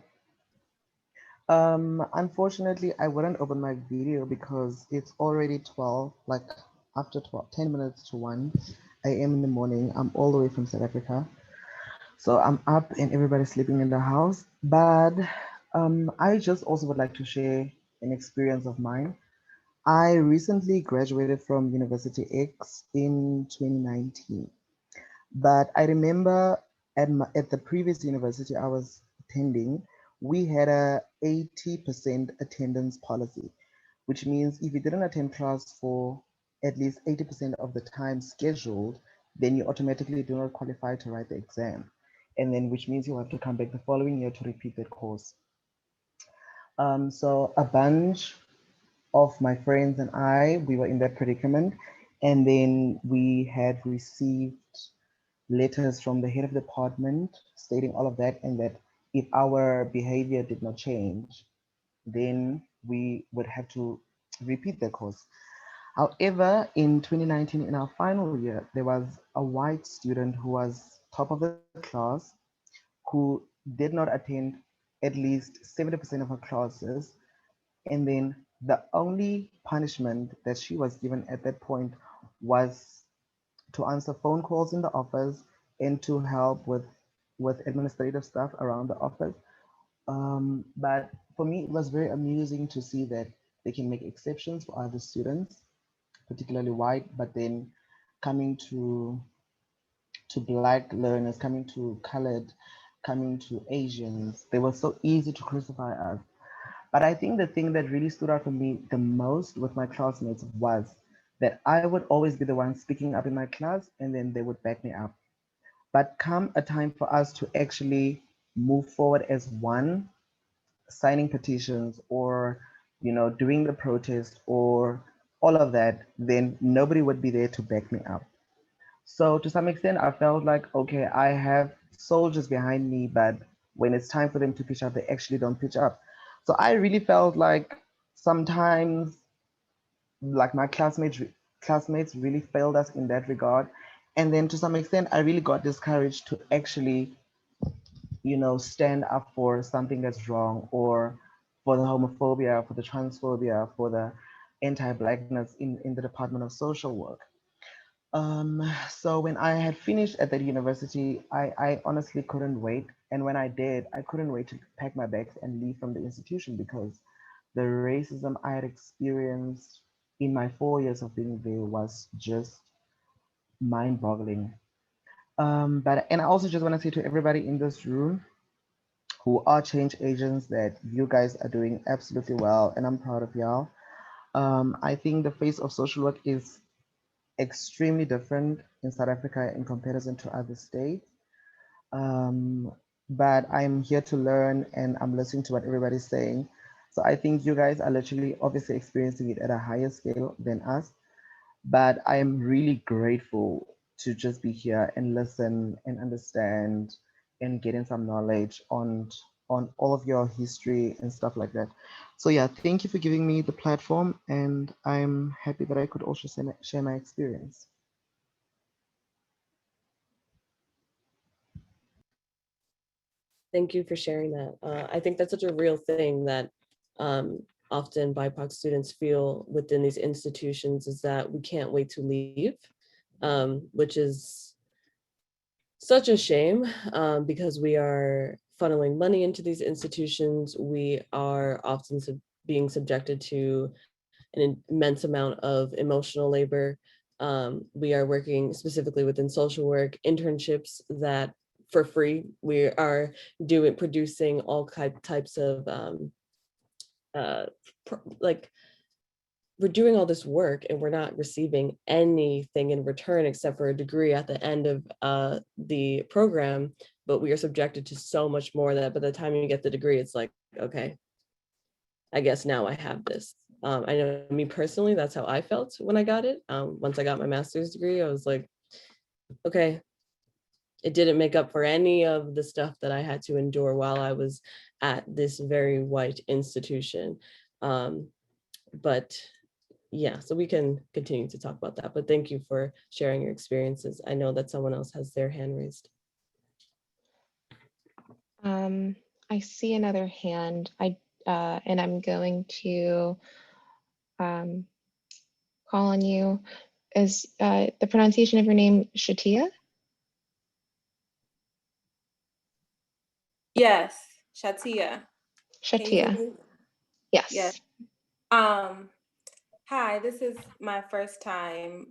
Unfortunately, I wouldn't open my video because it's already 12, like after 12, 10 minutes to 1 a.m. in the morning. I'm all the way from South Africa. So I'm up and everybody's sleeping in the house. But I just also would like to share an experience of mine. I recently graduated from University X in 2019. But I remember at the previous university I was attending, we had a 80% attendance policy, which means if you didn't attend class for at least 80% of the time scheduled, then you automatically do not qualify to write the exam. And then which means you have to come back the following year to repeat that course. So a bunch of my friends and we were in that predicament. And then we had received letters from the head of the department stating all of that, and that if our behavior did not change, then we would have to repeat the course. However, in 2019, in our final year, there was a white student who was top of the class who did not attend at least 70% of her classes. And then the only punishment that she was given at that point was to answer phone calls in the office and to help with administrative stuff around the office. But for me, it was very amusing to see that they can make exceptions for other students, particularly white, but then coming to Black learners, coming to colored, coming to Asians, they were so easy to crucify us. But I think the thing that really stood out for me the most with my classmates was that I would always be the one speaking up in my class, and then they would back me up. But come a time for us to actually move forward as one, signing petitions or doing the protest or all of that, then nobody would be there to back me up. So to some extent, I felt like, okay, I have soldiers behind me, but when it's time for them to pitch up, they actually don't pitch up. So I really felt like sometimes, like my classmates really failed us in that regard. And then to some extent, I really got discouraged to actually, stand up for something that's wrong, or for the homophobia, for the transphobia, for the anti-Blackness in the Department of Social Work. So when I had finished at that university, I honestly couldn't wait. And when I did, I couldn't wait to pack my bags and leave from the institution because the racism I had experienced in my 4 years of being there was just mind-boggling. And I also just want to say to everybody in this room who are change agents that you guys are doing absolutely well, and I'm proud of y'all. I think the face of social work is extremely different in South Africa in comparison to other states. But I'm here to learn and I'm listening to what everybody's saying. So I think you guys are literally obviously experiencing it at a higher scale than us. But I am really grateful to just be here and listen and understand and getting some knowledge on all of your history and stuff like that. So yeah, thank you for giving me the platform, and I'm happy that I could also share my experience. Thank you for sharing that. I think that's such a real thing that often BIPOC students feel within these institutions, is that we can't wait to leave, which is such a shame, because we are funneling money into these institutions. We are often being subjected to an immense amount of emotional labor. We are working specifically within social work, internships that for free. We are producing all types of like, we're doing all this work and we're not receiving anything in return except for a degree at the end of the program, but we are subjected to so much more that by the time you get the degree, it's like, okay, I guess now I have this. I know me personally, that's how I felt when I got it. Once I got my master's degree, I was like, okay, it didn't make up for any of the stuff that I had to endure while I was at this very white institution. But yeah, so we can continue to talk about that, but thank you for sharing your experiences. I know that someone else has their hand raised. I see another hand. And I'm going to call on you. Is the pronunciation of your name Shatia? Yes, Shatia. Shatia. Yes. Yes. Hi, this is my first time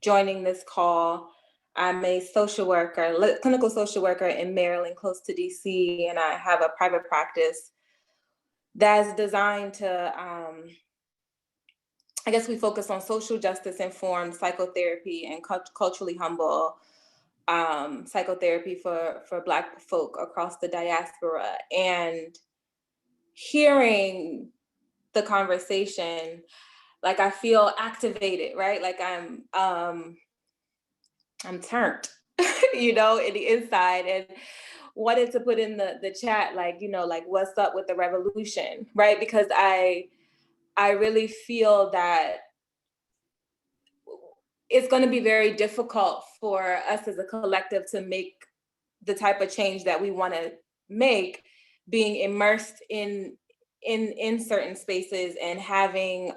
joining this call. I'm a social worker, clinical social worker in Maryland, close to DC, and I have a private practice that's designed to, I guess we focus on social justice informed psychotherapy and culturally humble psychotherapy for Black folk across the diaspora. And hearing the conversation, like I feel activated, right? Like I'm turned, you know, in the inside, and wanted to put in the chat, like, you know, like what's up with the revolution, right? Because I really feel that it's going to be very difficult for us as a collective to make the type of change that we want to make, being immersed in certain spaces and having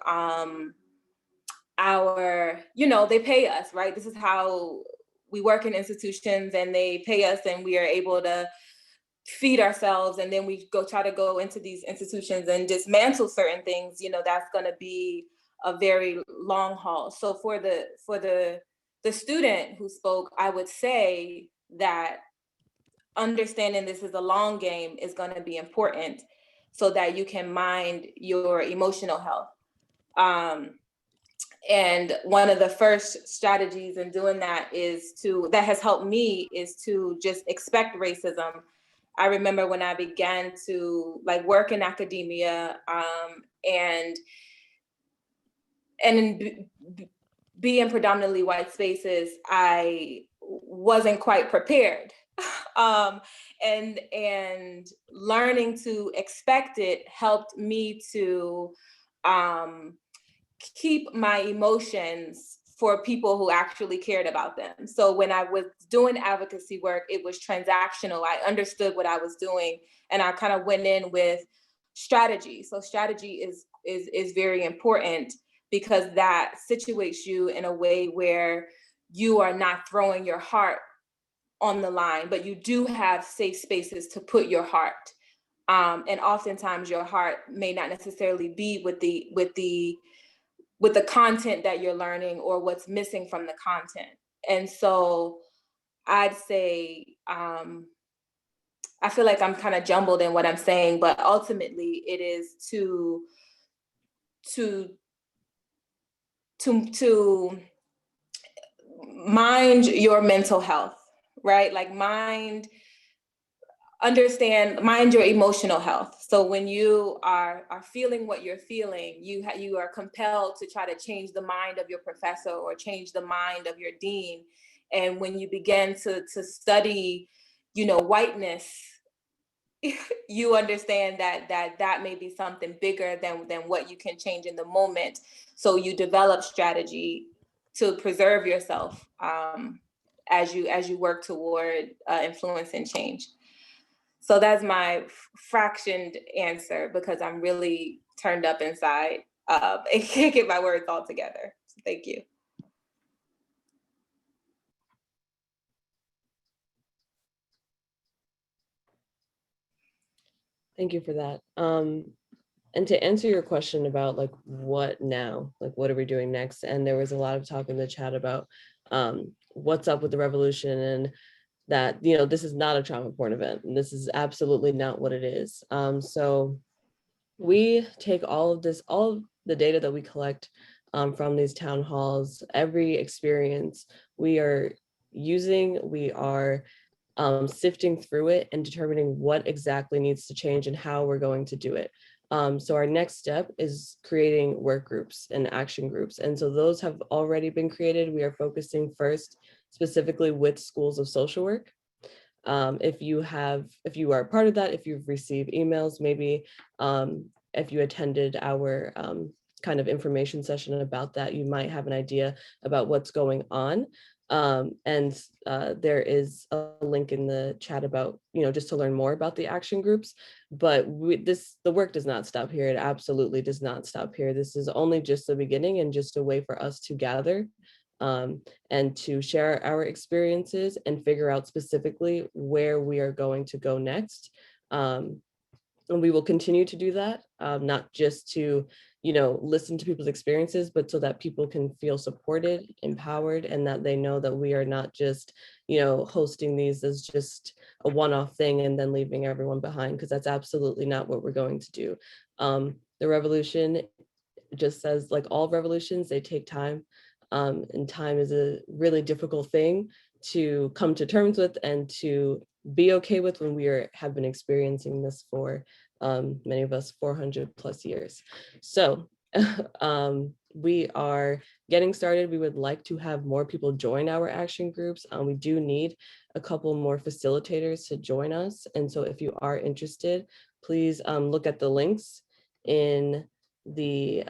our, you know, they pay us, right? This is how we work in institutions, and they pay us and we are able to feed ourselves, and then we try to go into these institutions and dismantle certain things. You know, that's going to be a very long haul. So for the student who spoke, I would say that understanding this is a long game is going to be important, so that you can mind your emotional health. And one of the first strategies in doing that that has helped me is to just expect racism. I remember when I began to like work in academia and be in predominantly white spaces, I wasn't quite prepared. And learning to expect it helped me to keep my emotions for people who actually cared about them. So when I was doing advocacy work, it was transactional. I understood what I was doing, and I kind of went in with strategy. So strategy is very important, because that situates you in a way where you are not throwing your heart on the line, but you do have safe spaces to put your heart. And oftentimes your heart may not necessarily be with the content that you're learning, or what's missing from the content. And so I'd say, I feel like I'm kind of jumbled in what I'm saying, but ultimately it is to mind your mental health, right? Like mind your emotional health. So when you are feeling what you're feeling, you are compelled to try to change the mind of your professor or change the mind of your dean. And when you begin to study, you know, whiteness you understand that may be something bigger than what you can change in the moment. So you develop strategy to preserve yourself as you work toward influence and change. So that's my fractioned answer, because I'm really turned up inside and can't get my words all together. So thank you. Thank you for that. And to answer your question about like what now, like what are we doing next? And there was a lot of talk in the chat about what's up with the revolution, and that, you know, this is not a trauma porn event. And this is absolutely not what it is. So we take all of the data that we collect from these town halls, every experience we are using, we are sifting through it and determining what exactly needs to change and how we're going to do it. So our next step is creating work groups and action groups. And so those have already been created. We are focusing first specifically with schools of social work. If you are part of that, if you've received emails, maybe if you attended our kind of information session about that, you might have an idea about what's going on. And there is a link in the chat about, you know, just to learn more about the action groups. But the work does not stop here. It absolutely does not stop here. This is only just the beginning and just a way for us to gather and to share our experiences and figure out specifically where we are going to go next. And we will continue to do that, not just to, you know, listen to people's experiences, but so that people can feel supported, empowered, and that they know that we are not just, you know, hosting these as just a one-off thing and then leaving everyone behind, because that's absolutely not what we're going to do. The revolution, just says, like all revolutions, they take time. And time is a really difficult thing to come to terms with and to be okay with when we have been experiencing this for many of us 400 plus years. So we are getting started. We would like to have more people join our action groups. We do need a couple more facilitators to join us. And so if you are interested, please look at the links in the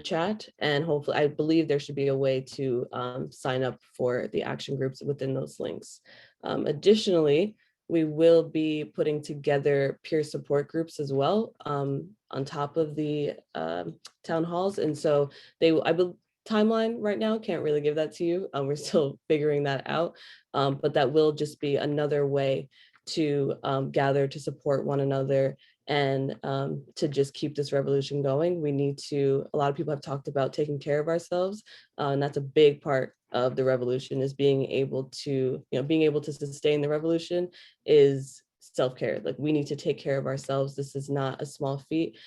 chat, and hopefully, I believe there should be a way to sign up for the action groups within those links. Additionally, we will be putting together peer support groups as well on top of the town halls. And so timeline right now, can't really give that to you. We're still figuring that out, but that will just be another way to gather, to support one another, and to just keep this revolution going. A lot of people have talked about taking care of ourselves, and that's a big part of the revolution, is being able to sustain the revolution is self-care. Like, we need to take care of ourselves. This is not a small feat.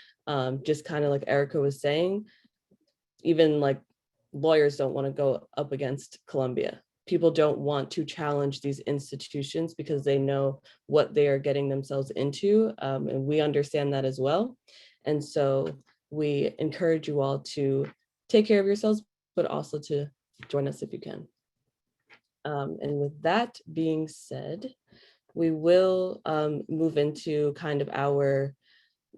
Just kind of like Erica was saying, even like lawyers don't want to go up against Columbia. People don't want to challenge these institutions because they know what they are getting themselves into, and we understand that as well. And so we encourage you all to take care of yourselves, but also to join us if you can. And with that being said, we will move into kind of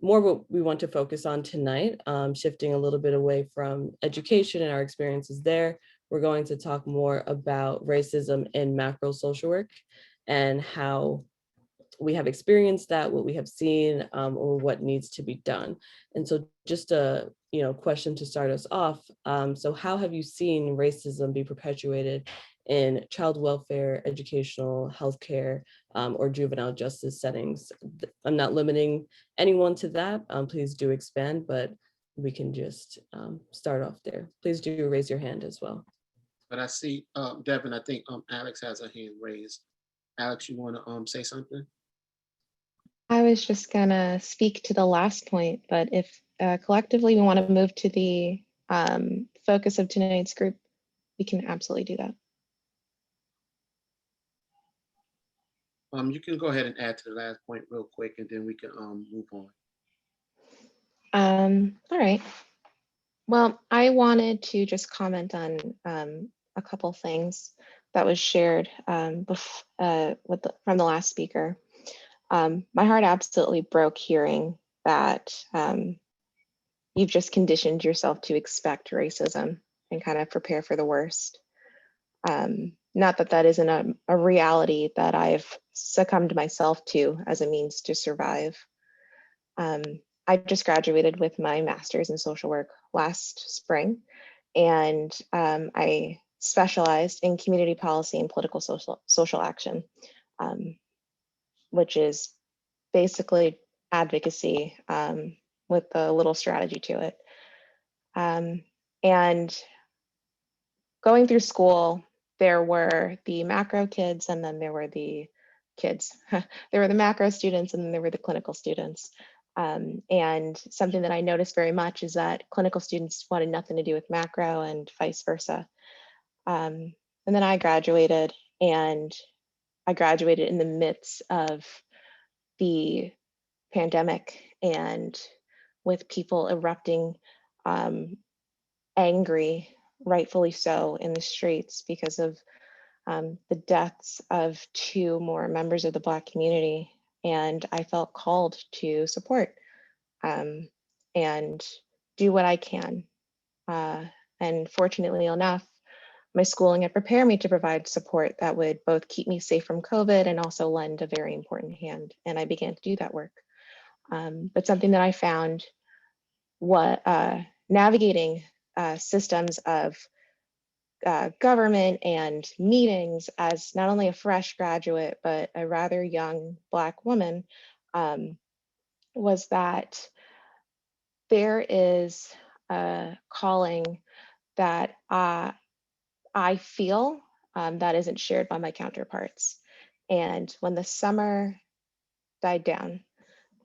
more what we want to focus on tonight, shifting a little bit away from education and our experiences there. We're going to talk more about racism in macro social work and how we have experienced that, what we have seen, or what needs to be done. And so just a question to start us off. So how have you seen racism be perpetuated in child welfare, educational, healthcare, or juvenile justice settings? I'm not limiting anyone to that. Please do expand, but we can just start off there. Please do raise your hand as well. But I see, Devin, I think Alex has her hand raised. Alex, you want to say something? I was just gonna speak to the last point, but if collectively we want to move to the focus of tonight's group, we can absolutely do that. You can go ahead and add to the last point real quick, and then we can move on. All right. Well, I wanted to just comment on a couple things that was shared from the last speaker. My heart absolutely broke hearing that you've just conditioned yourself to expect racism and kind of prepare for the worst. Not that that isn't a reality that I've succumbed myself to as a means to survive. I just graduated with my master's in social work last spring, and I specialized in community policy and political social action, which is basically advocacy with a little strategy to it. And going through school, there were the macro kids, and then there were the kids. There were the macro students, and then there were the clinical students. And something that I noticed very much is that clinical students wanted nothing to do with macro and vice versa. And then I graduated, and I graduated in the midst of the pandemic and with people erupting angry, rightfully so, in the streets because of the deaths of 2 more members of the Black community. And I felt called to support and do what I can. And fortunately enough, my schooling had prepared me to provide support that would both keep me safe from COVID and also lend a very important hand. And I began to do that work. But something that I found, what navigating systems of government and meetings as not only a fresh graduate, but a rather young Black woman, was that there is a calling that I feel that isn't shared by my counterparts. And when the summer died down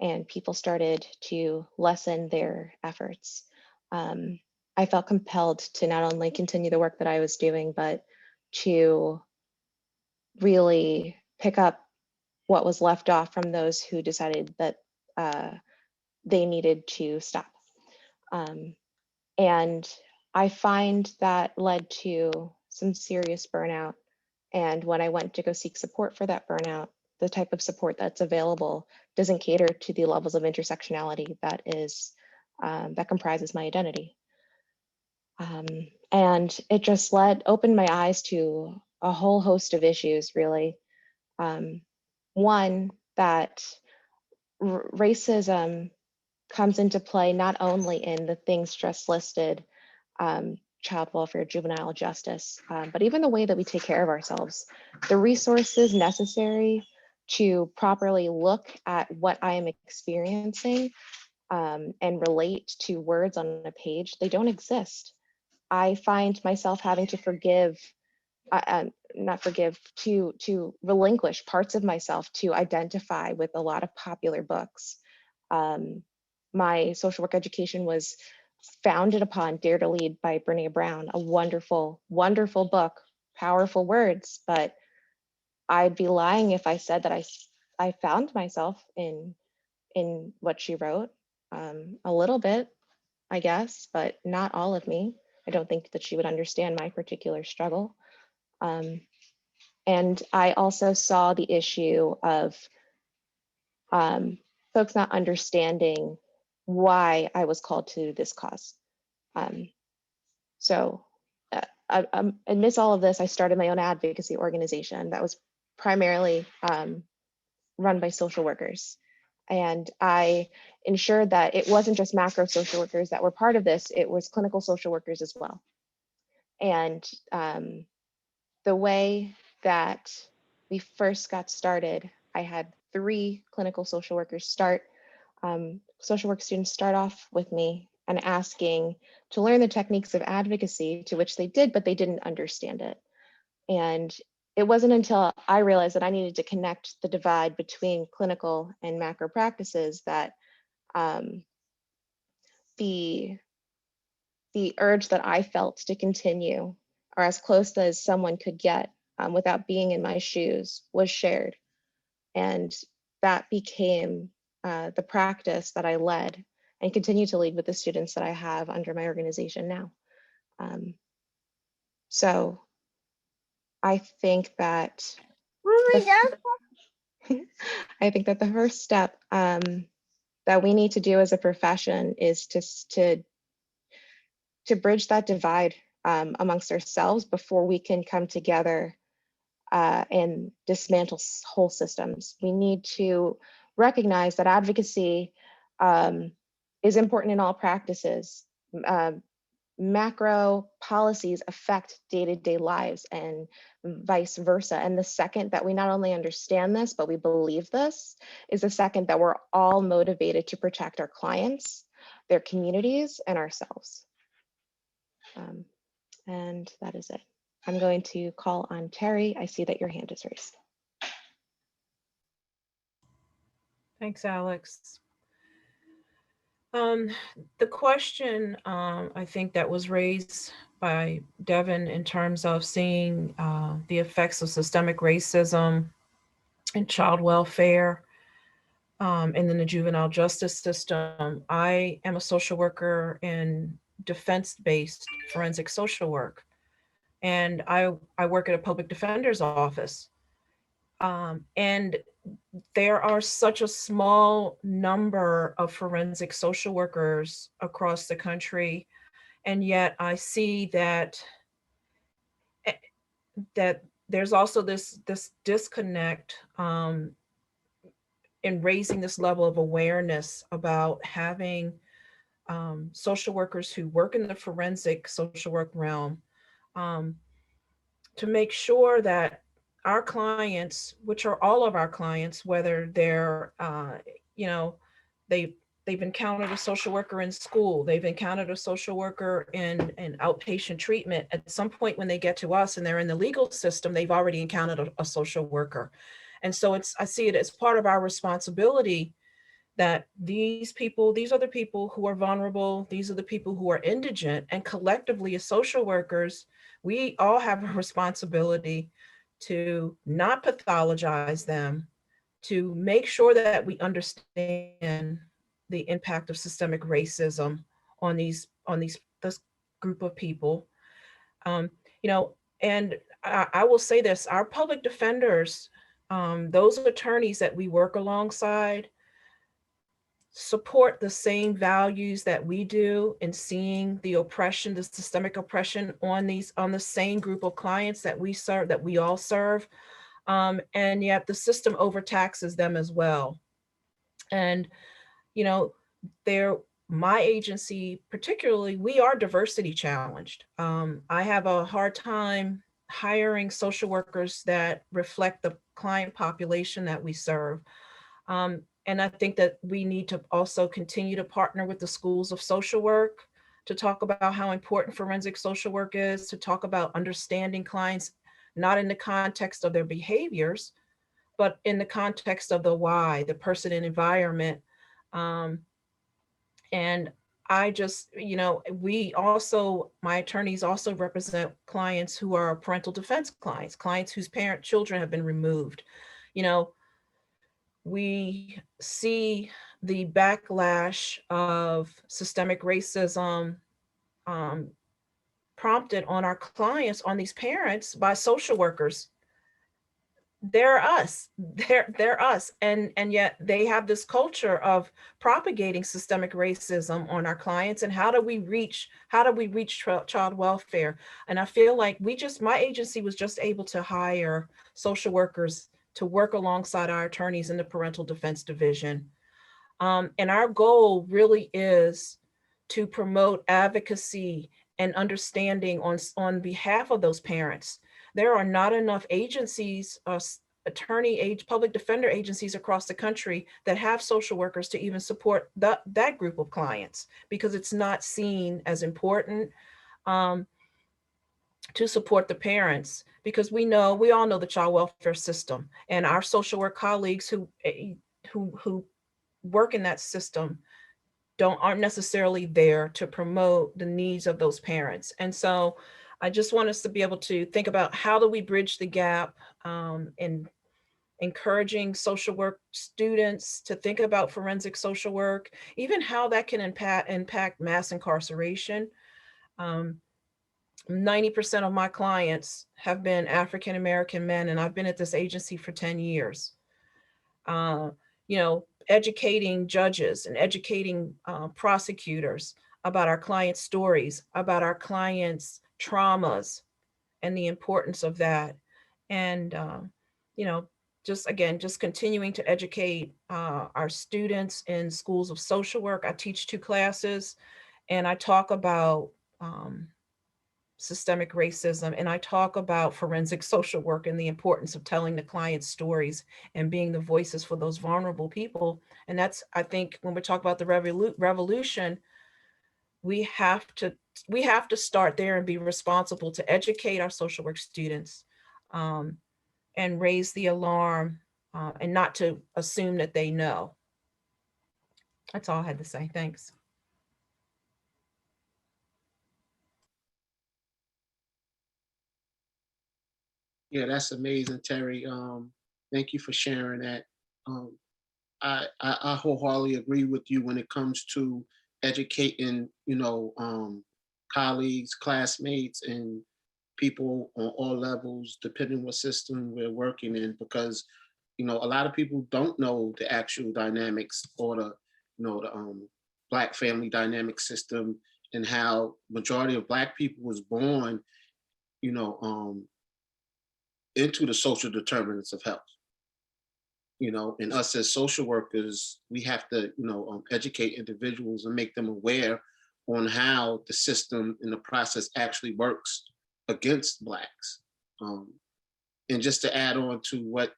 and people started to lessen their efforts, I felt compelled to not only continue the work that I was doing, but to really pick up what was left off from those who decided that they needed to stop. And I find that led to some serious burnout. And when I went to go seek support for that burnout, the type of support that's available doesn't cater to the levels of intersectionality that is that comprises my identity. And it just opened my eyes to a whole host of issues, really. One, that racism comes into play not only in the things just listed, child welfare, juvenile justice, but even the way that we take care of ourselves. The resources necessary to properly look at what I am experiencing and relate to words on a page, they don't exist. I find myself having to to relinquish parts of myself to identify with a lot of popular books. My social work education was founded upon Dare to Lead by Brene Brown, a wonderful, wonderful book, powerful words, but I'd be lying if I said that I found myself in what she wrote. A little bit, I guess, but not all of me. I don't think that she would understand my particular struggle. And I also saw the issue of folks not understanding why I was called to this cause. So amidst all of this, I started my own advocacy organization that was primarily run by social workers. And I ensured that it wasn't just macro social workers that were part of this, it was clinical social workers as well. And the way that we first got started, I had 3 clinical social workers social work students start off with me and asking to learn the techniques of advocacy, to which they did, but they didn't understand it. And it wasn't until I realized that I needed to connect the divide between clinical and macro practices that the urge that I felt to continue, or as close as someone could get without being in my shoes, was shared. And that became the practice that I led and continue to lead with the students that I have under my organization now. So I think that I think that the first step that we need to do as a profession is to bridge that divide amongst ourselves before we can come together and dismantle whole systems. We need to recognize that advocacy is important in all practices. Macro policies affect day-to-day lives and vice versa. And the second that we not only understand this, but we believe this, is the second that we're all motivated to protect our clients, their communities, and ourselves. And that is it. I'm going to call on Terry. I see that your hand is raised. Thanks, Alex. The question I think that was raised by Devin in terms of seeing the effects of systemic racism and child welfare and in the juvenile justice system. I am a social worker in defense-based forensic social work, and I work at a public defender's office. And there are such a small number of forensic social workers across the country, and yet I see that there's also this disconnect in raising this level of awareness about having social workers who work in the forensic social work realm to make sure that our clients, which are all of our clients, whether they're, they've encountered a social worker in school, they've encountered a social worker in outpatient treatment, at some point when they get to us and they're in the legal system, they've already encountered a social worker. And so I see it as part of our responsibility that these are the people who are vulnerable, these are the people who are indigent, and collectively as social workers, we all have a responsibility to not pathologize them, to make sure that we understand the impact of systemic racism on this group of people. And I will say this, our public defenders, those attorneys that we work alongside, support the same values that we do in seeing the oppression, the systemic oppression on the same group of clients that we serve, that we all serve. And yet the system overtaxes them as well. And, my agency, particularly, we are diversity challenged. I have a hard time hiring social workers that reflect the client population that we serve. And I think that we need to also continue to partner with the schools of social work to talk about how important forensic social work is, to talk about understanding clients, not in the context of their behaviors, but in the context of the why, the person and environment. And I just, my attorneys also represent clients who are parental defense clients whose children have been removed. We see the backlash of systemic racism prompted on our clients, on these parents, by social workers. They're us, they're us. And yet they have this culture of propagating systemic racism on our clients. And how do we reach child welfare? And I feel like my agency was just able to hire social workers to work alongside our attorneys in the parental defense division. And our goal really is to promote advocacy and understanding on behalf of those parents. There are not enough agencies, public defender agencies across the country that have social workers to even support that group of clients, because it's not seen as important to support the parents, because we all know the child welfare system, and our social work colleagues who work in that system aren't necessarily there to promote the needs of those parents. And so I just want us to be able to think about how do we bridge the gap in encouraging social work students to think about forensic social work, even how that can impact mass incarceration. 90% of my clients have been African-American men, and I've been at this agency for 10 years. You know, educating judges and educating prosecutors about our clients' stories, about our clients' traumas, and the importance of that. And, you know, just again, just continuing to educate our students in schools of social work. I teach 2 classes and I talk about systemic racism, and I talk about forensic social work and the importance of telling the client's stories and being the voices for those vulnerable people. And that's, I think, when we talk about the revolution, we have to start there and be responsible to educate our social work students, and raise the alarm, and not to assume that they know. That's all I had to say. Thanks. Yeah, that's amazing, Terry. Thank you for sharing that. Um, I wholeheartedly agree with you when it comes to educating, colleagues, classmates, and people on all levels, depending what system we're working in, because a lot of people don't know the actual dynamics or the Black family dynamic system and how majority of Black people was born, you know, um, into the social determinants of health. And us as social workers, we have to, educate individuals and make them aware on how the system and the process actually works against Blacks. And just to add on to what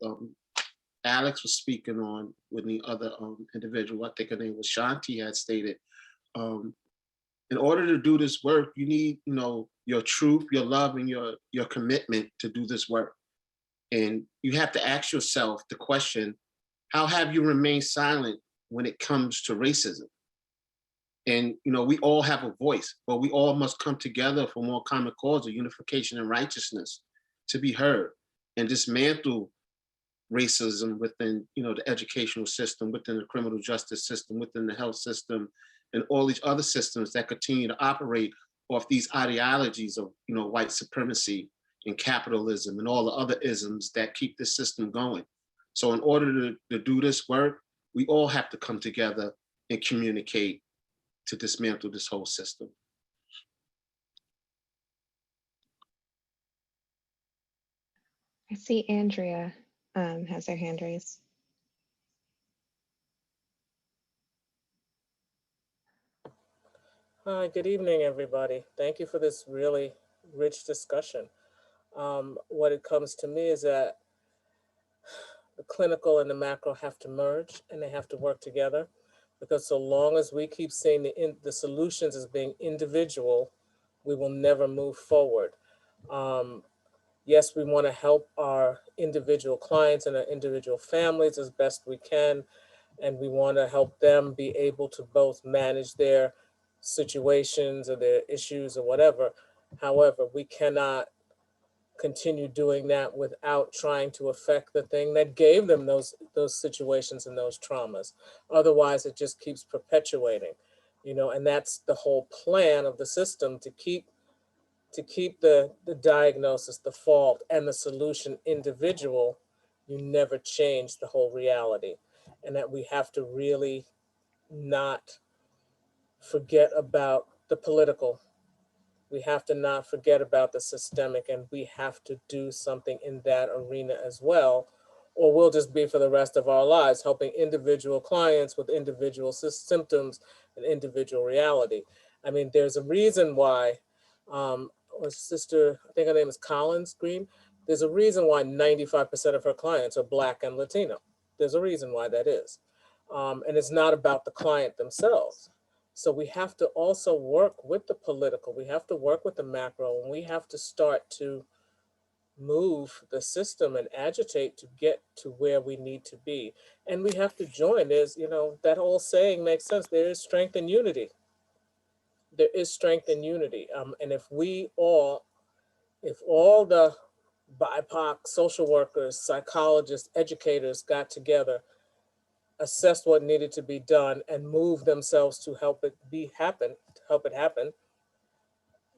um, Alex was speaking on with the other individual, I think her name was Shanti, had stated, um, in order to do this work, you need, your truth, your love, and your commitment to do this work. And you have to ask yourself the question, how have you remained silent when it comes to racism? And, we all have a voice, but we all must come together for more common cause of unification and righteousness to be heard and dismantle racism within, the educational system, within the criminal justice system, within the health system, and all these other systems that continue to operate off these ideologies of, white supremacy and capitalism and all the other isms that keep this system going. So in order to do this work, we all have to come together and communicate to dismantle this whole system. I see Andrea has her hand raised. Hi, good evening, everybody. Thank you for this really rich discussion. What it comes to me is that the clinical and the macro have to merge and they have to work together, because so long as we keep seeing the solutions as being individual, we will never move forward. Yes, we want to help our individual clients and our individual families as best we can, and we want to help them be able to both manage their situations or their issues or whatever. However, we cannot continue doing that without trying to affect the thing that gave them those situations and those traumas. Otherwise, it just keeps perpetuating, and that's the whole plan of the system, to keep the diagnosis, the fault, and the solution individual. You never change the whole reality. And that we have to really not forget about the political. We have to not forget about the systemic, and we have to do something in that arena as well, or we'll just be for the rest of our lives helping individual clients with individual symptoms and individual reality. I mean, there's a reason why, or Sister, I think her name is Collins Green, there's a reason why 95% of her clients are Black and Latino. There's a reason why that is. And it's not about the client themselves. So we have to also work with the political, we have to work with the macro, and we have to start to move the system and agitate to get to where we need to be. And we have to join. There's, that whole saying makes sense. There is strength in unity. There is strength in unity. And if all the BIPOC social workers, psychologists, educators got together, assessed what needed to be done, and moved themselves to help it happen,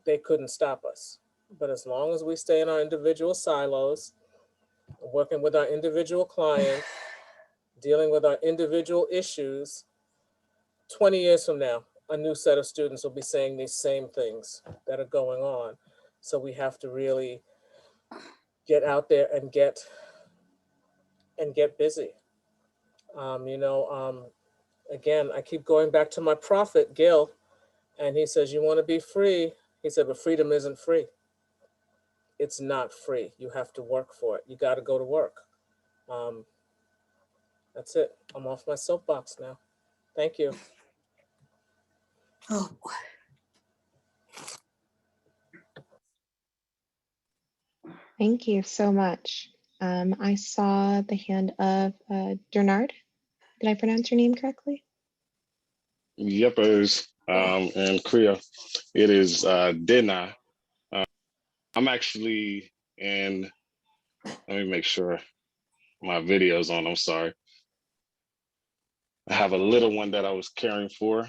they couldn't stop us. But as long as we stay in our individual silos, working with our individual clients, dealing with our individual issues, 20 years from now, a new set of students will be saying these same things that are going on. So we have to really get out there and get busy. Again, I keep going back to my prophet, Gil, and he says, you want to be free? He said, but freedom isn't free. It's not free. You have to work for it. You got to go to work. That's it. I'm off my soapbox now. Thank you. Oh, Thank you so much. I saw the hand of Bernard. Did I pronounce your name correctly? Yep, it is. And Kriya, it is Dena. I'm actually in, let me make sure my video's on, I'm sorry. I have a little one that I was caring for.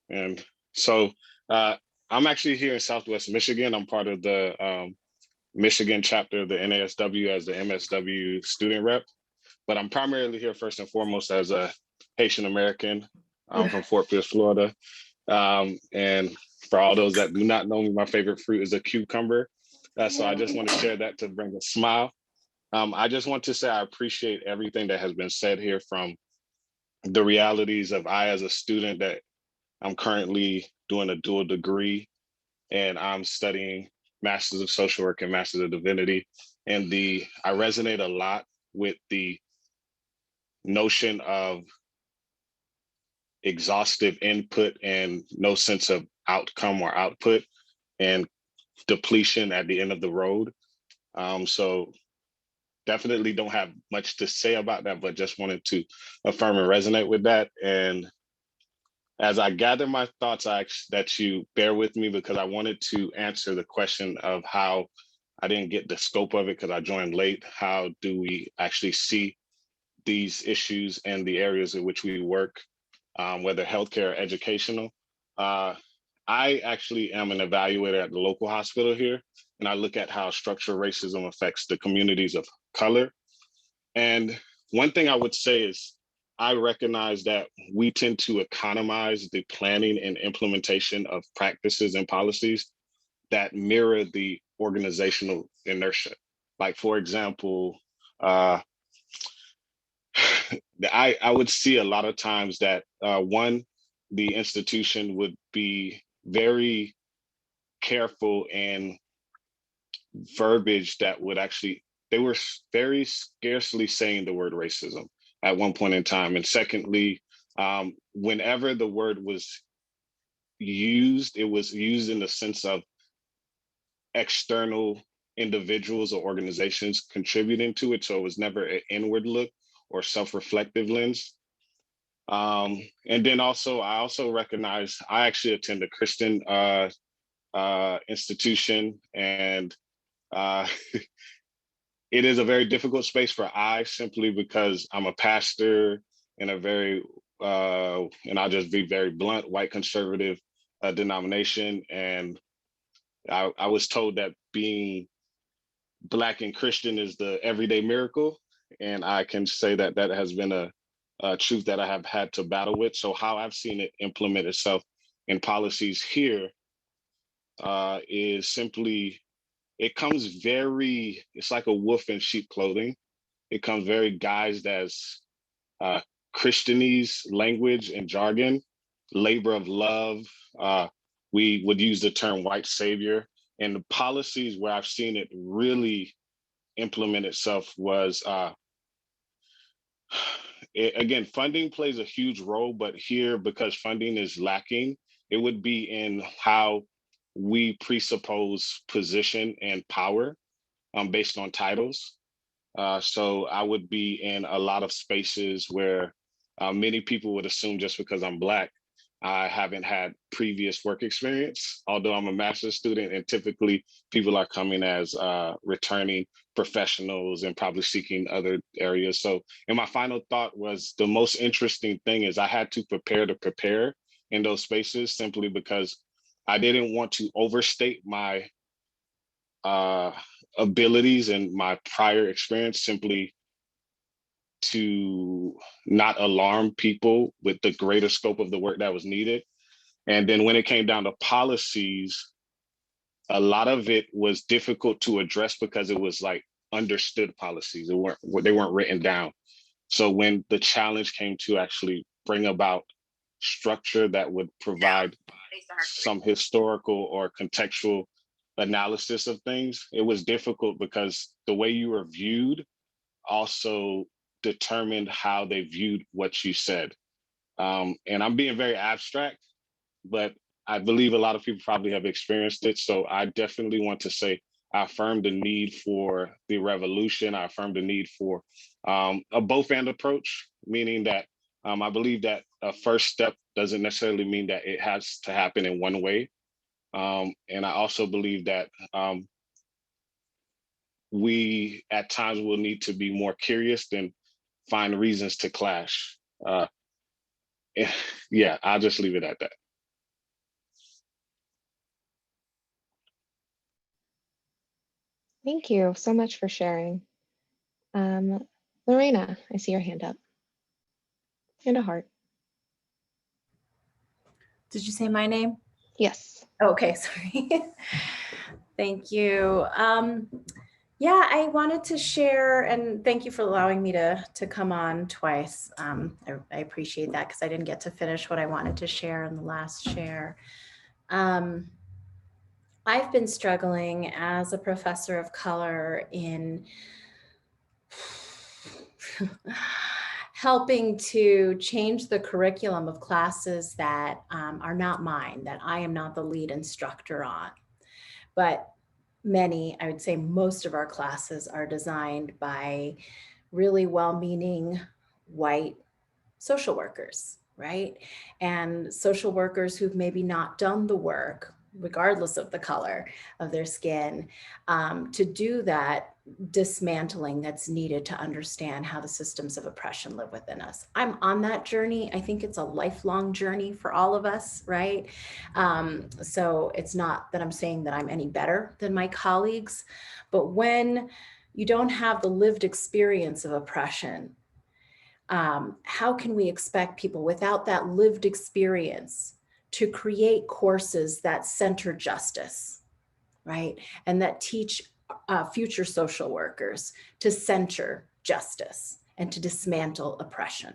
And so I'm actually here in Southwest Michigan. I'm part of the Michigan chapter of the NASW as the MSW student rep, but I'm primarily here first and foremost as a Haitian American. I'm from Fort Pierce, Florida. And for all those that do not know me, my favorite fruit is a cucumber. So I just want to share that to bring a smile. I just want to say I appreciate everything that has been said here, from the realities of I as a student that I'm currently doing a dual degree and I'm studying Masters of Social Work and Masters of Divinity. And I resonate a lot with the notion of exhaustive input and no sense of outcome or output, and depletion at the end of the road. So definitely don't have much to say about that, but just wanted to affirm and resonate with that. And as I gather my thoughts, I ask that you bear with me, because I wanted to answer the question of how I didn't get the scope of it because I joined late. How do we actually see these issues and the areas in which we work, whether healthcare or educational? I actually am an evaluator at the local hospital here, and I look at how structural racism affects the communities of color. And one thing I would say is I recognize that we tend to economize the planning and implementation of practices and policies that mirror the organizational inertia. Like, for example, I would see a lot of times that the institution would be very careful in verbiage that would actually, they were very scarcely saying the word racism at one point in time. And secondly, whenever the word was used, it was used in the sense of external individuals or organizations contributing to it. So it was never an inward look or self-reflective lens. And then also, I also recognize I actually attend a Christian institution, and it is a very difficult space for I, simply because I'm a pastor in a very, and I'll just be very blunt, white conservative denomination. And I was told that being Black and Christian is the everyday miracle. And I can say that that has been a truth that I have had to battle with. So how I've seen it implement itself in policies here is simply, it comes very, it's like a wolf in sheep clothing. It comes very guised as Christianese language and jargon, labor of love. We would use the term white savior. And the policies where I've seen it really implement itself was, again, funding plays a huge role, but here, because funding is lacking, it would be in how we presuppose position and power based on titles. So I would be in a lot of spaces where many people would assume just because I'm Black, I haven't had previous work experience, although I'm a master's student, and typically people are coming as returning professionals and probably seeking other areas. So, and my final thought was, the most interesting thing is I had to prepare in those spaces, simply because I didn't want to overstate my abilities and my prior experience, simply to not alarm people with the greater scope of the work that was needed. And then when it came down to policies, a lot of it was difficult to address because it was like understood policies. They weren't written down. So when the challenge came to actually bring about structure that would provide some historical or contextual analysis of things, it was difficult because the way you were viewed also determined how they viewed what you said. And I'm being very abstract, but I believe a lot of people probably have experienced it. So I definitely want to say I affirm the need for the revolution. I affirm the need for a both and approach, meaning that I believe that a first step doesn't necessarily mean that it has to happen in one way. And I also believe that we at times will need to be more curious than find reasons to clash. Yeah, I'll just leave it at that. Thank you so much for sharing. Lorena, I see your hand up. And a heart. Did you say my name? Yes. Okay, sorry. Thank you. Yeah, I wanted to share, and thank you for allowing me to come on twice. I appreciate that because I didn't get to finish what I wanted to share in the last share. I've been struggling as a professor of color in helping to change the curriculum of classes that are not mine, that I am not the lead instructor on. But many, I would say most of our classes are designed by really well-meaning white social workers, right? And social workers who've maybe not done the work, regardless of the color of their skin, to do that dismantling that's needed to understand how the systems of oppression live within us. I'm on that journey. I think it's a lifelong journey for all of us, right? So it's not that I'm saying that I'm any better than my colleagues, but when you don't have the lived experience of oppression, how can we expect people without that lived experience to create courses that center justice, right? And that teach future social workers to center justice and to dismantle oppression?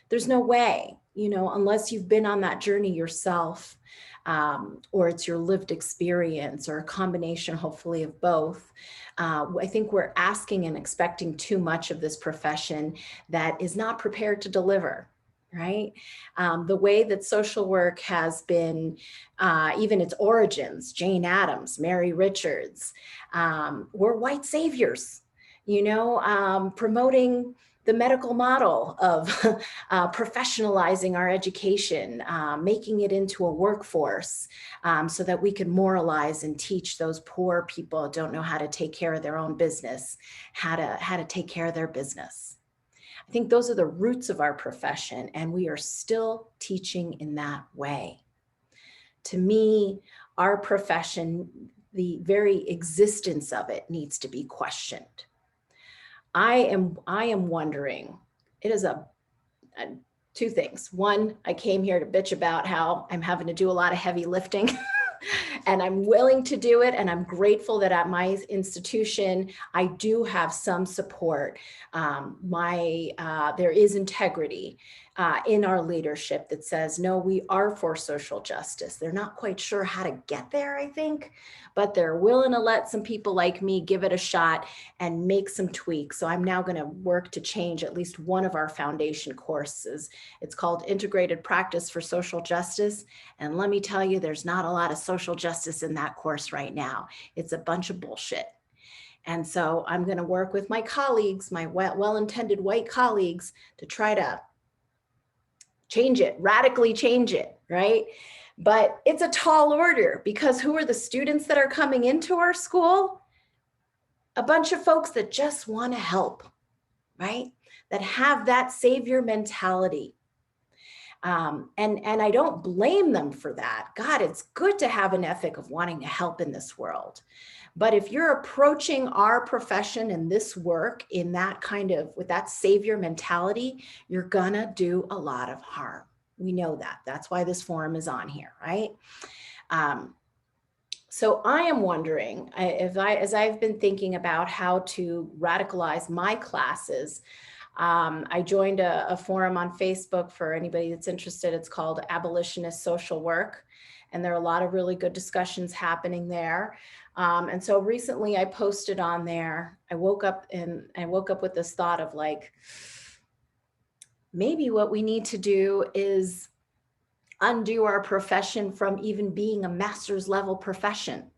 There's no way, unless you've been on that journey yourself, or it's your lived experience, or a combination, hopefully, of both. I think we're asking and expecting too much of this profession that is not prepared to deliver, right? The way that social work has been, even its origins, Jane Addams, Mary Richards, were white saviors, promoting the medical model of professionalizing our education, making it into a workforce so that we can moralize and teach those poor people who don't know how to take care of their own business, how to take care of their business. I think those are the roots of our profession, and we are still teaching in that way. To me, our profession, the very existence of it needs to be questioned. I am wondering, it is two things. One, I came here to bitch about how I'm having to do a lot of heavy lifting and I'm willing to do it. And I'm grateful that at my institution, I do have some support. There is integrity in our leadership that says, no, we are for social justice. They're not quite sure how to get there, I think, but they're willing to let some people like me give it a shot and make some tweaks. So I'm now going to work to change at least one of our foundation courses. It's called Integrated Practice for Social Justice. And let me tell you, there's not a lot of social justice in that course right now. It's a bunch of bullshit. And so I'm going to work with my colleagues, my well-intended white colleagues, to try to change it, radically change it, right? But it's a tall order, because who are the students that are coming into our school? A bunch of folks that just want to help, right? That have that savior mentality. And I don't blame them for that. God, it's good to have an ethic of wanting to help in this world. But if you're approaching our profession and this work in that kind of, with that savior mentality, you're gonna do a lot of harm. We know that. That's why this forum is on here, right? So I am wondering, as I've been thinking about how to radicalize my classes, I joined a forum on Facebook for anybody that's interested. It's called Abolitionist Social Work. And there are a lot of really good discussions happening there. And so recently I posted on there, I woke up with this thought of like, maybe what we need to do is undo our profession from even being a master's level profession.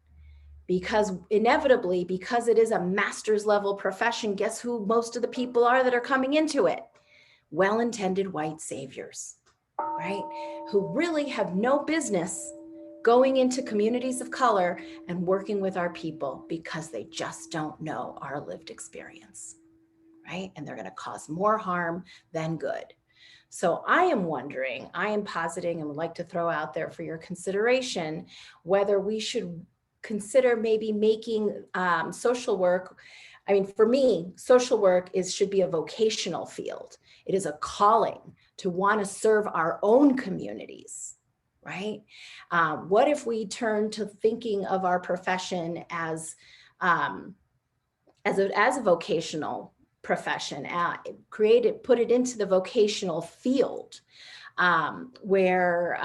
Because inevitably, because it is a master's level profession, guess who most of the people are that are coming into it? Well-intended white saviors, right? Who really have no business going into communities of color and working with our people because they just don't know our lived experience, right? And they're going to cause more harm than good. So I am wondering, I am positing and would like to throw out there for your consideration, whether we should consider maybe making social work. I mean, for me, social work should be a vocational field. It is a calling to want to serve our own communities, right? What if we turn to thinking of our profession as a vocational profession, put it into the vocational field, where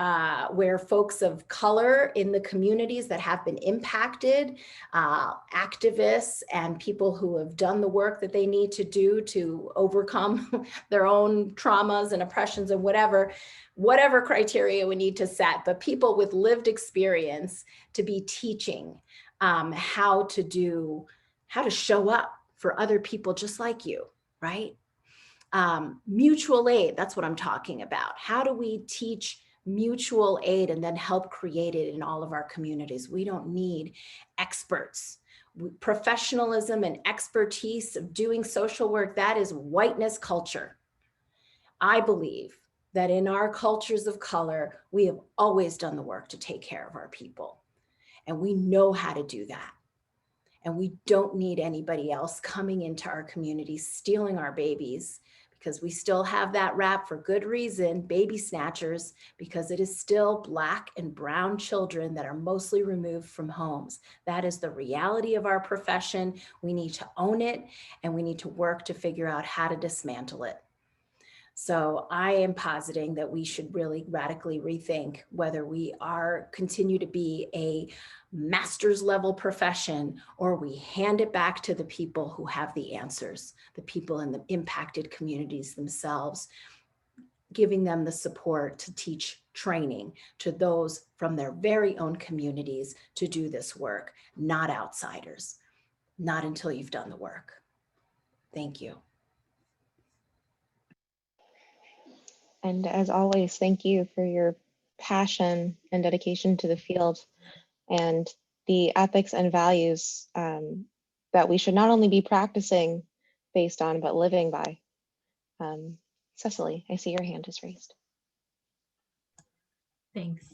folks of color in the communities that have been impacted, activists and people who have done the work that they need to do to overcome their own traumas and oppressions and whatever criteria we need to set, but people with lived experience to be teaching how to show up for other people just like you, right? Mutual aid, that's what I'm talking about. How do we teach mutual aid and then help create it in all of our communities? We don't need experts. Professionalism and expertise of doing social work, that is whiteness culture. I believe that in our cultures of color, we have always done the work to take care of our people. And we know how to do that. And we don't need anybody else coming into our communities, stealing our babies, because we still have that rap for good reason, baby snatchers, because it is still Black and brown children that are mostly removed from homes. That is the reality of our profession. We need to own it, and we need to work to figure out how to dismantle it. So I am positing that we should really radically rethink whether we continue to be a master's level profession, or we hand it back to the people who have the answers, the people in the impacted communities themselves, giving them the support to teach training to those from their very own communities to do this work, not outsiders, not until you've done the work. Thank you. And as always, thank you for your passion and dedication to the field and the ethics and values that we should not only be practicing based on, but living by. Cecily, I see your hand is raised. Thanks.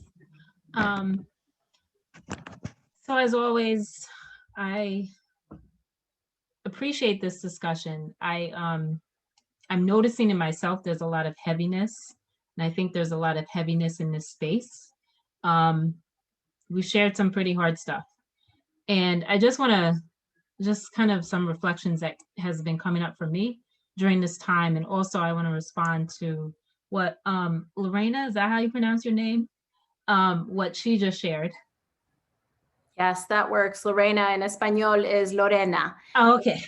So as always, I appreciate this discussion. I'm noticing in myself there's a lot of heaviness, and I think there's a lot of heaviness in this space. We shared some pretty hard stuff, and I just want to kind of some reflections that has been coming up for me during this time, and also I want to respond to what Lorena, is that how you pronounce your name? What she just shared. Yes, that works. Lorena in Espanol is Lorena. Oh, okay.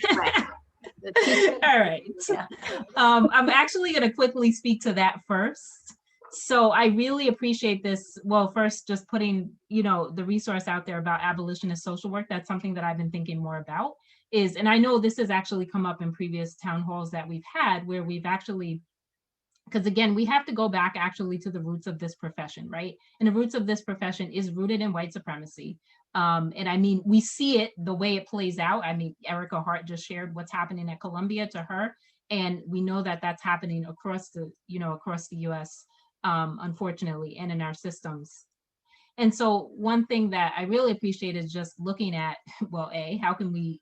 All right. Yeah. I'm actually going to quickly speak to that first. So I really appreciate this. Well, first, just putting, the resource out there about abolitionist social work. That's something that I've been thinking more about and I know this has actually come up in previous town halls that we've had where we've actually, because again, we have to go back actually to the roots of this profession, right? And the roots of this profession is rooted in white supremacy. And I mean, we see it the way it plays out. I mean, Erica Hart just shared what's happening at Columbia to her. And we know that that's happening across the, across the US. unfortunately, and in our systems. And so one thing that I really appreciate is just looking at, well, A, how can we,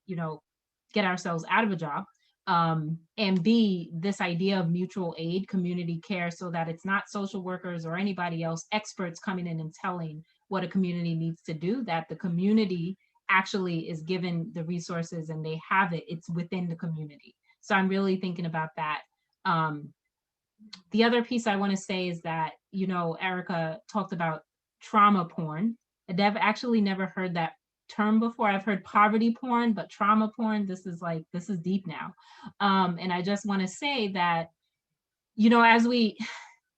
get ourselves out of a job? And B, this idea of mutual aid, community care, so that it's not social workers or anybody else, experts coming in and telling what a community needs to do, that the community actually is given the resources and they have it, it's within the community. So I'm really thinking about that. The other piece I want to say is that, Erica talked about trauma porn. I've actually never heard that term before. I've heard poverty porn, but trauma porn, this is deep now. And I just want to say that,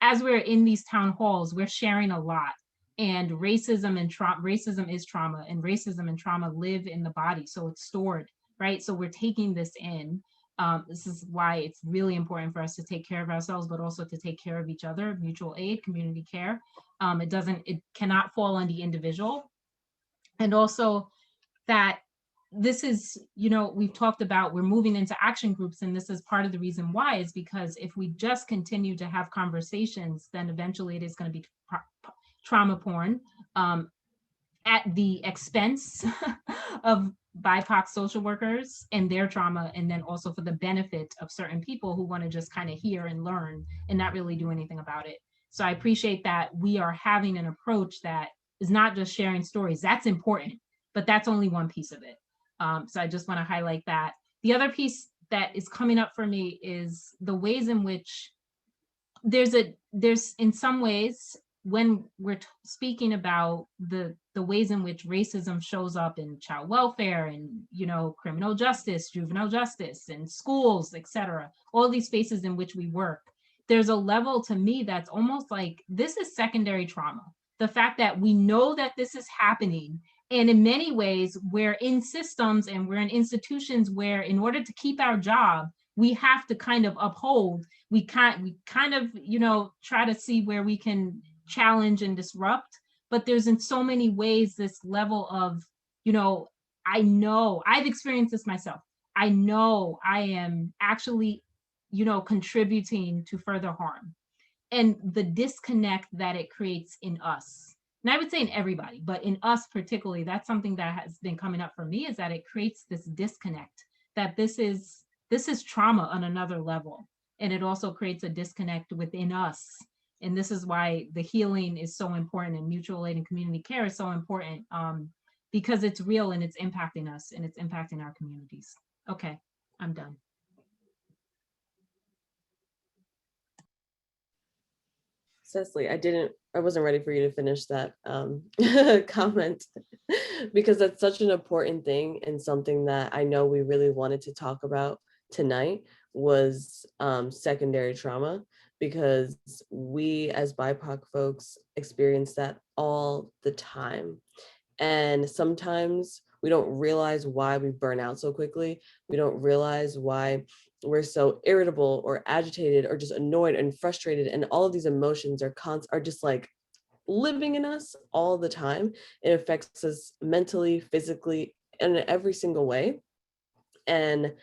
as we're in these town halls, we're sharing a lot. And racism is trauma, and racism and trauma live in the body. So it's stored, right? So we're taking this in. This is why it's really important for us to take care of ourselves, but also to take care of each other, mutual aid, community care. It cannot fall on the individual. And also that this is, we've talked about, we're moving into action groups, and this is part of the reason why, is because if we just continue to have conversations, then eventually it is going to be trauma porn at the expense of BIPOC social workers and their trauma, and then also for the benefit of certain people who want to just kind of hear and learn and not really do anything about it. So I appreciate that we are having an approach that is not just sharing stories. That's important, but that's only one piece of it. So I just want to highlight that. The other piece that is coming up for me is the ways in which there's in some ways, when we're speaking about the ways in which racism shows up in child welfare and, criminal justice, juvenile justice, and schools, etc., all these spaces in which we work, there's a level to me that's almost like this is secondary trauma. The fact that we know that this is happening, and in many ways we're in systems and we're in institutions where, in order to keep our job, we have to kind of uphold. We kind of, try to see where we can challenge and disrupt, but there's in so many ways this level of, I know I've experienced this myself. I know I am actually, contributing to further harm, and the disconnect that it creates in us. And I would say in everybody, but in us particularly, that's something that has been coming up for me, is that it creates this disconnect, that this is trauma on another level. And it also creates a disconnect within us. And this is why the healing is so important, and mutual aid and community care is so important, because it's real and it's impacting us and it's impacting our communities. Okay, I'm done. Cecily, I wasn't ready for you to finish that comment, because that's such an important thing, and something that I know we really wanted to talk about tonight was secondary trauma, because we as BIPOC folks experience that all the time. And sometimes we don't realize why we burn out so quickly. We don't realize why we're so irritable or agitated or just annoyed and frustrated. And all of these emotions are just like living in us all the time. It affects us mentally, physically, and in every single way. And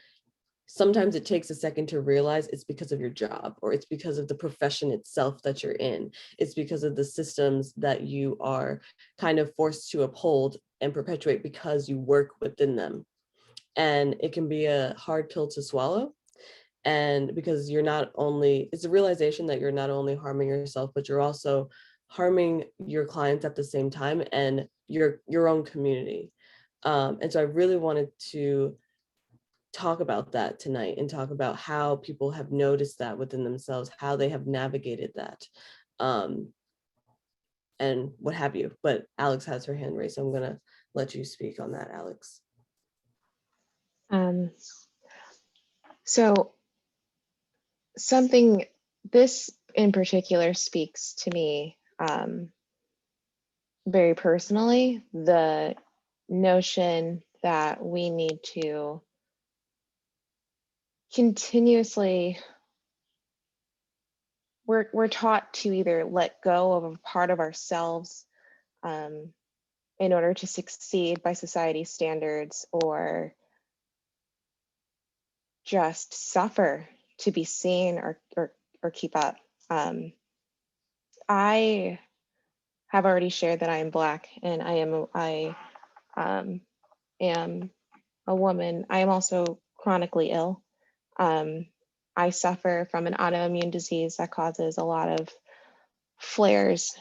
sometimes it takes a second to realize it's because of your job, or it's because of the profession itself that you're in. It's because of the systems that you are kind of forced to uphold and perpetuate because you work within them. And it can be a hard pill to swallow. And because it's a realization that you're not only harming yourself, but you're also harming your clients at the same time, and your own community. And so I really wanted to talk about that tonight, and talk about how people have noticed that within themselves, how they have navigated that, and what have you. But Alex has her hand raised, so I'm gonna let you speak on that, Alex. So something, this in particular speaks to me very personally, the notion that we need to continuously, we're taught to either let go of a part of ourselves in order to succeed by society's standards, or just suffer to be seen or keep up. I have already shared that I am Black, and I am a woman. I am also chronically ill. I suffer from an autoimmune disease that causes a lot of flares,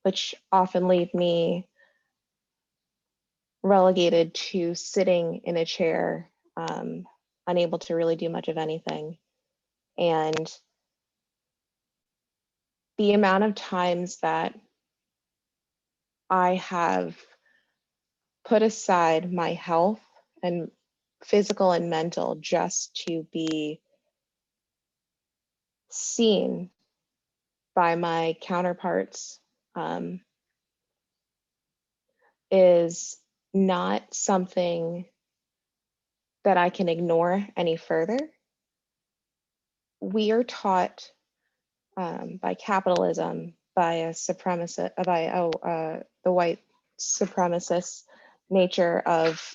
which often leave me relegated to sitting in a chair, unable to really do much of anything. And the amount of times that I have put aside my health and physical and mental just to be seen by my counterparts is not something that I can ignore any further. We are taught by capitalism, by a supremacist, the white supremacist nature of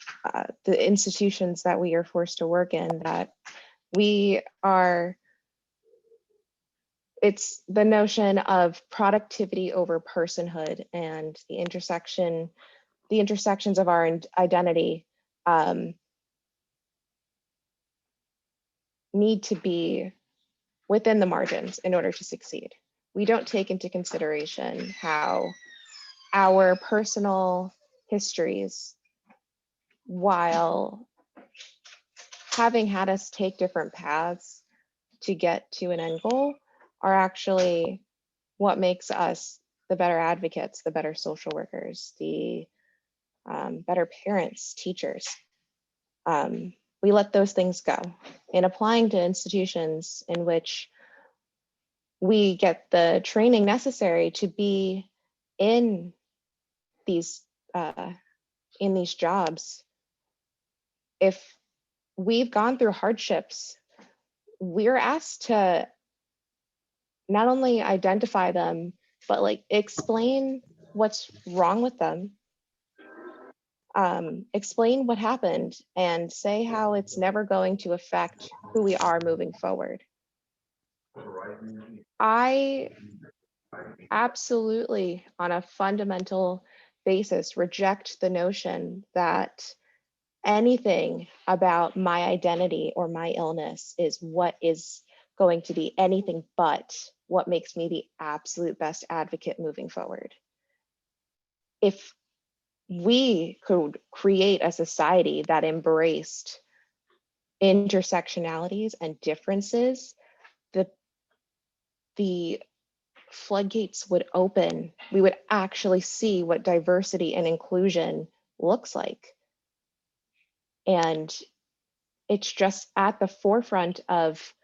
the institutions that we are forced to work in, that we are, it's the notion of productivity over personhood, and the intersections of our identity need to be within the margins in order to succeed. We don't take into consideration how our personal histories, while having had us take different paths to get to an end goal, are actually what makes us the better advocates, the better social workers, the better parents, teachers. We let those things go. In applying to institutions in which we get the training necessary to be in these jobs, if we've gone through hardships, we're asked to not only identify them, but like explain what's wrong with them, explain what happened, and say how it's never going to affect who we are moving forward. I absolutely, on a fundamental basis, reject the notion that anything about my identity or my illness is what is going to be anything but what makes me the absolute best advocate moving forward. If we could create a society that embraced intersectionalities and differences, the floodgates would open. We would actually see what diversity and inclusion looks like. And it's just at the forefront of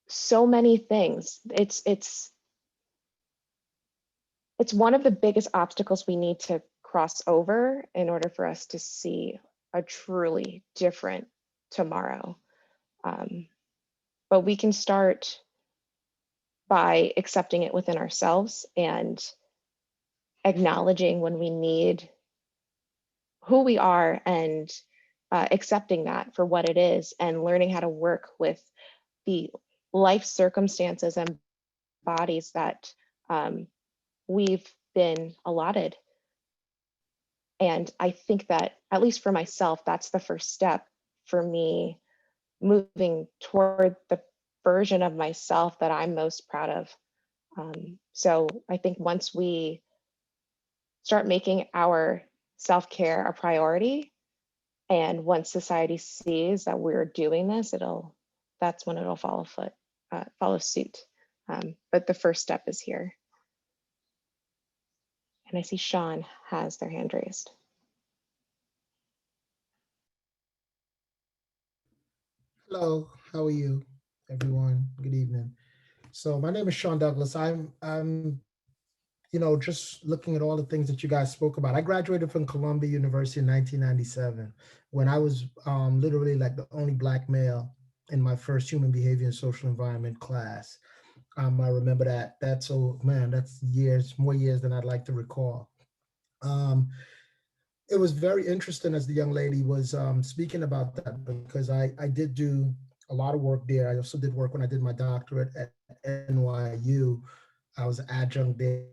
so many things. It's one of the biggest obstacles we need to cross over in order for us to see a truly different tomorrow. But we can start by accepting it within ourselves and acknowledging when we need who we are, and accepting that for what it is, and learning how to work with the life circumstances and bodies that we've been allotted. And I think that, at least for myself, that's the first step for me moving toward the version of myself that I'm most proud of. So I think once we start making our self-care a priority, and once society sees that we're doing this, that's when it'll follow suit. But the first step is here. And I see Sean has their hand raised. Hello, how are you, everyone? Good evening. So my name is Sean Douglas. I'm just looking at all the things that you guys spoke about. I graduated from Columbia University in 1997, when I was literally like the only Black male in my first human behavior and social environment class. I remember that. That's more years than I'd like to recall. It was very interesting as the young lady was speaking about that, because I did do a lot of work there. I also did work when I did my doctorate at NYU. I was an adjunct there.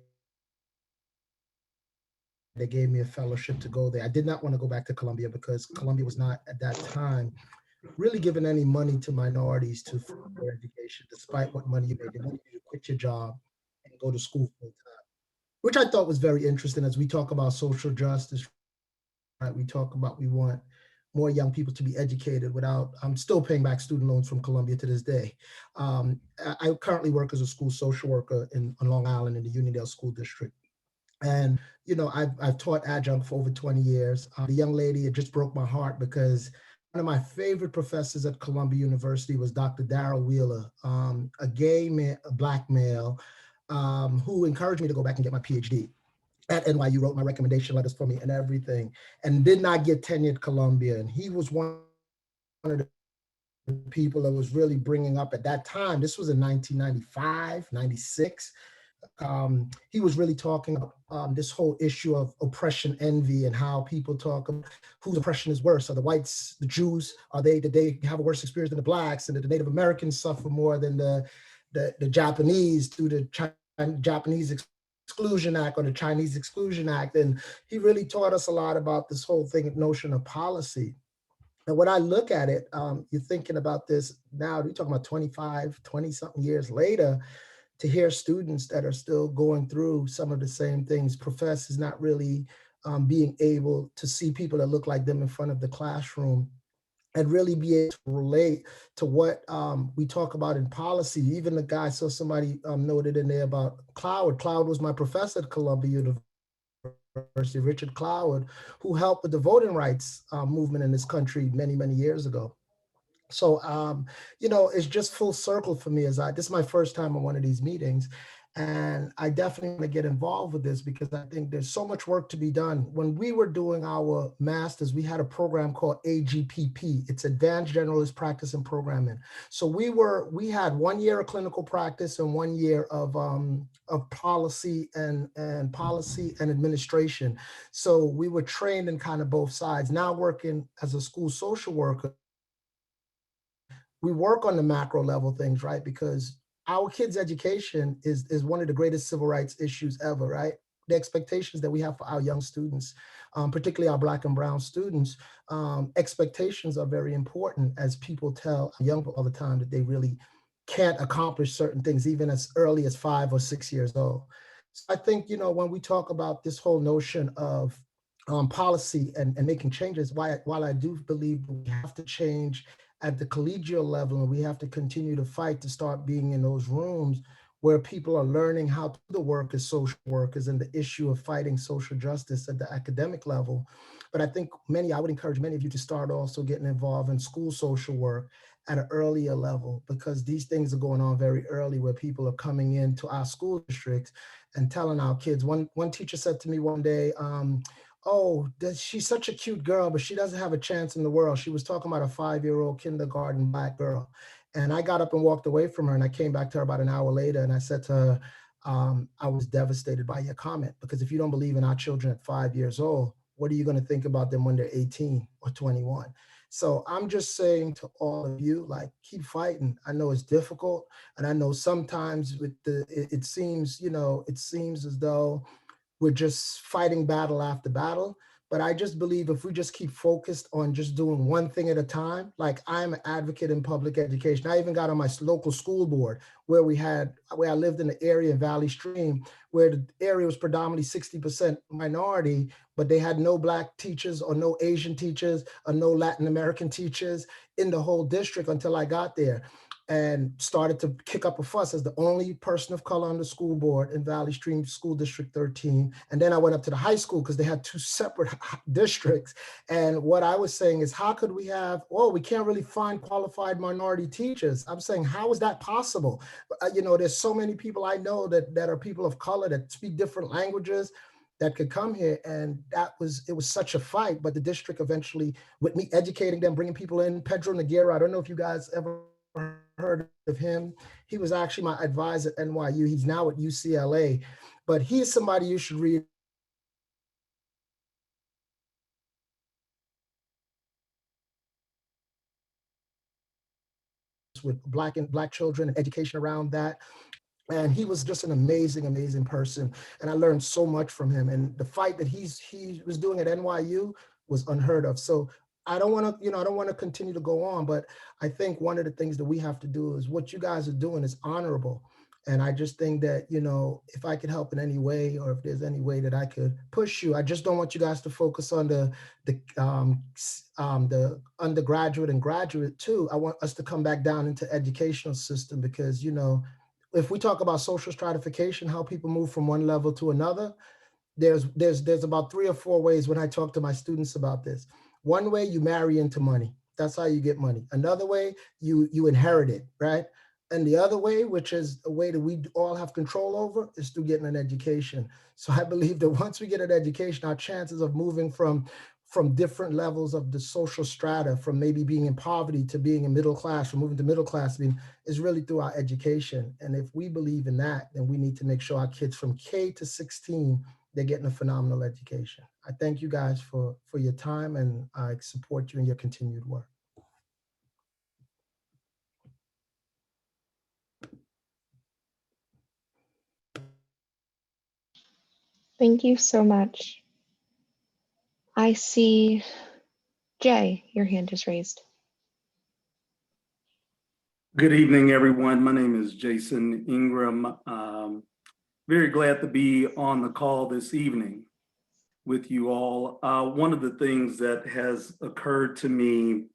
They gave me a fellowship to go there. I did not want to go back to Columbia because Columbia was not at that time really giving any money to minorities to further their education, despite what money you made. They wanted you to quit your job and go to school full time, which I thought was very interesting as we talk about social justice, right? We talk about we want more young people to be educated without, I'm still paying back student loans from Columbia to this day. I currently work as a school social worker on Long Island in the Uniondale School District. And, you know, I've taught adjunct for over 20 years. The young lady, it just broke my heart because one of my favorite professors at Columbia University was Dr. Darrell Wheeler, a gay man, a Black male, who encouraged me to go back and get my PhD at NYU, wrote my recommendation letters for me and everything, and did not get tenure at Columbia. And he was one of the people that was really bringing up at that time, this was in 1995, 96, he was really talking about this whole issue of oppression, envy, and how people talk about whose oppression is worse. Are the whites, the Jews, did they have a worse experience than the blacks, and did the Native Americans suffer more than the Japanese through the Japanese Exclusion Act or the Chinese Exclusion Act? And he really taught us a lot about this whole thing, notion of policy. And when I look at it, you're thinking about this now, you're talking about 25, 20 something years later, to hear students that are still going through some of the same things, professors not really being able to see people that look like them in front of the classroom and really be able to relate to what we talk about in policy. Even the guy, so somebody noted in there about Cloward. Cloward was my professor at Columbia University, Richard Cloward, who helped with the voting rights movement in this country many, many years ago. So, you know, it's just full circle for me this is my first time on one of these meetings. And I definitely want to get involved with this because I think there's so much work to be done. When we were doing our master's, we had a program called AGPP. It's Advanced Generalist Practice and Programming. So we had 1 year of clinical practice and 1 year of policy and policy and administration. So we were trained in kind of both sides. Now working as a school social worker, we work on the macro level things, right? Because our kids' education is one of the greatest civil rights issues ever, right? The expectations that we have for our young students, particularly our Black and Brown students, expectations are very important as people tell young people all the time that they really can't accomplish certain things, even as early as 5 or 6 years old. So I think, you know, when we talk about this whole notion of policy and making changes, while I do believe we have to change at the collegial level, and we have to continue to fight to start being in those rooms where people are learning how to do the work as social workers and the issue of fighting social justice at the academic level. But I think I would encourage many of you to start also getting involved in school social work at an earlier level, because these things are going on very early where people are coming into our school districts and telling our kids. One teacher said to me one day, oh, she's such a cute girl, but she doesn't have a chance in the world. She was talking about a 5-year-old kindergarten Black girl. And I got up and walked away from her, and I came back to her about an hour later, and I said to her, I was devastated by your comment, because if you don't believe in our children at 5 years old, what are you going to think about them when they're 18 or 21? So I'm just saying to all of you, like, keep fighting. I know it's difficult. And I know sometimes it seems as though we're just fighting battle after battle. But I just believe if we just keep focused on just doing one thing at a time, like I'm an advocate in public education. I even got on my local school board where I lived in the area in Valley Stream, where the area was predominantly 60% minority, but they had no Black teachers or no Asian teachers or no Latin American teachers in the whole district until I got there, and started to kick up a fuss as the only person of color on the school board in Valley Stream School District 13. And then I went up to the high school because they had 2 separate districts. And what I was saying is, how could we we can't really find qualified minority teachers. I'm saying, how is that possible? There's so many people I know that are people of color that speak different languages that could come here. And it was such a fight, but the district eventually, with me educating them, bringing people in, Pedro Noguera, I don't know if you guys ever heard of him. He was actually my advisor at NYU. He's now at UCLA, but he is somebody you should read. with Black children and education around that. And he was just an amazing, amazing person. And I learned so much from him. And the fight that he was doing at NYU was unheard of. So I don't want to, I don't want to continue to go on, but I think one of the things that we have to do is what you guys are doing is honorable. And I just think that, if I could help in any way, or if there's any way that I could push you, I just don't want you guys to focus on the undergraduate and graduate too. I want us to come back down into educational system because, if we talk about social stratification, how people move from one level to another, there's about 3 or 4 ways when I talk to my students about this. One way, you marry into money. That's how you get money. Another way, you inherit it, right? And the other way, which is a way that we all have control over, is through getting an education. So I believe that once we get an education, our chances of moving from different levels of the social strata, from maybe being in poverty to being in middle class, from moving to middle class, is really through our education. And if we believe in that, then we need to make sure our kids from K to 16, they're getting a phenomenal education. I thank you guys for your time, and I support you in your continued work. Thank you so much. I see Jay, your hand is raised. Good evening, everyone. My name is Jason Ingram. Very glad to be on the call this evening with you all. One of the things that has occurred to me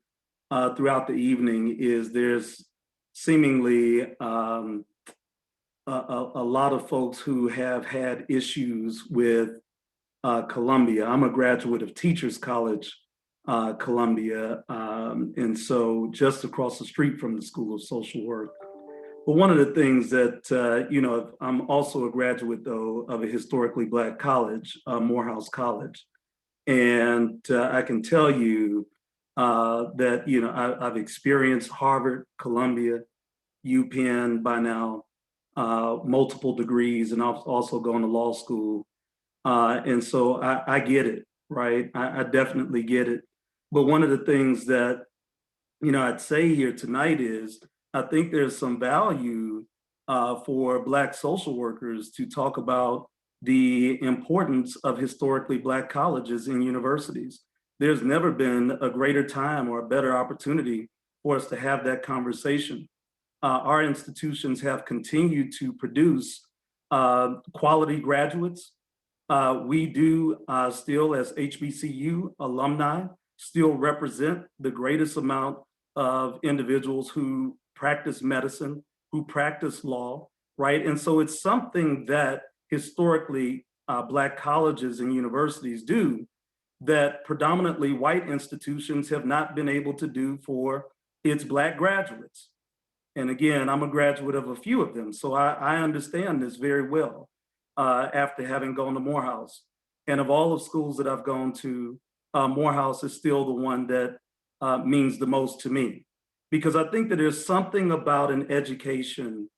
throughout the evening is there's seemingly a lot of folks who have had issues with Columbia. I'm a graduate of Teachers College, Columbia, and so just across the street from the School of Social Work. But one of the things that, I'm also a graduate, though, of a historically Black college, Morehouse College. And I can tell you that, I've experienced Harvard, Columbia, UPenn by now, multiple degrees, and I've also gone to law school. And so I get it, right? I definitely get it. But one of the things that, I'd say here tonight is, I think there's some value for Black social workers to talk about the importance of historically Black colleges and universities. There's never been a greater time or a better opportunity for us to have that conversation. Our institutions have continued to produce quality graduates. We do still, as HBCU alumni, still represent the greatest amount of individuals who practice medicine, who practice law, right? And so it's something that historically Black colleges and universities do that predominantly white institutions have not been able to do for its Black graduates. And again, I'm a graduate of a few of them, so I understand this very well after having gone to Morehouse. And of all the schools that I've gone to, Morehouse is still the one that means the most to me. Because I think that there's something about an education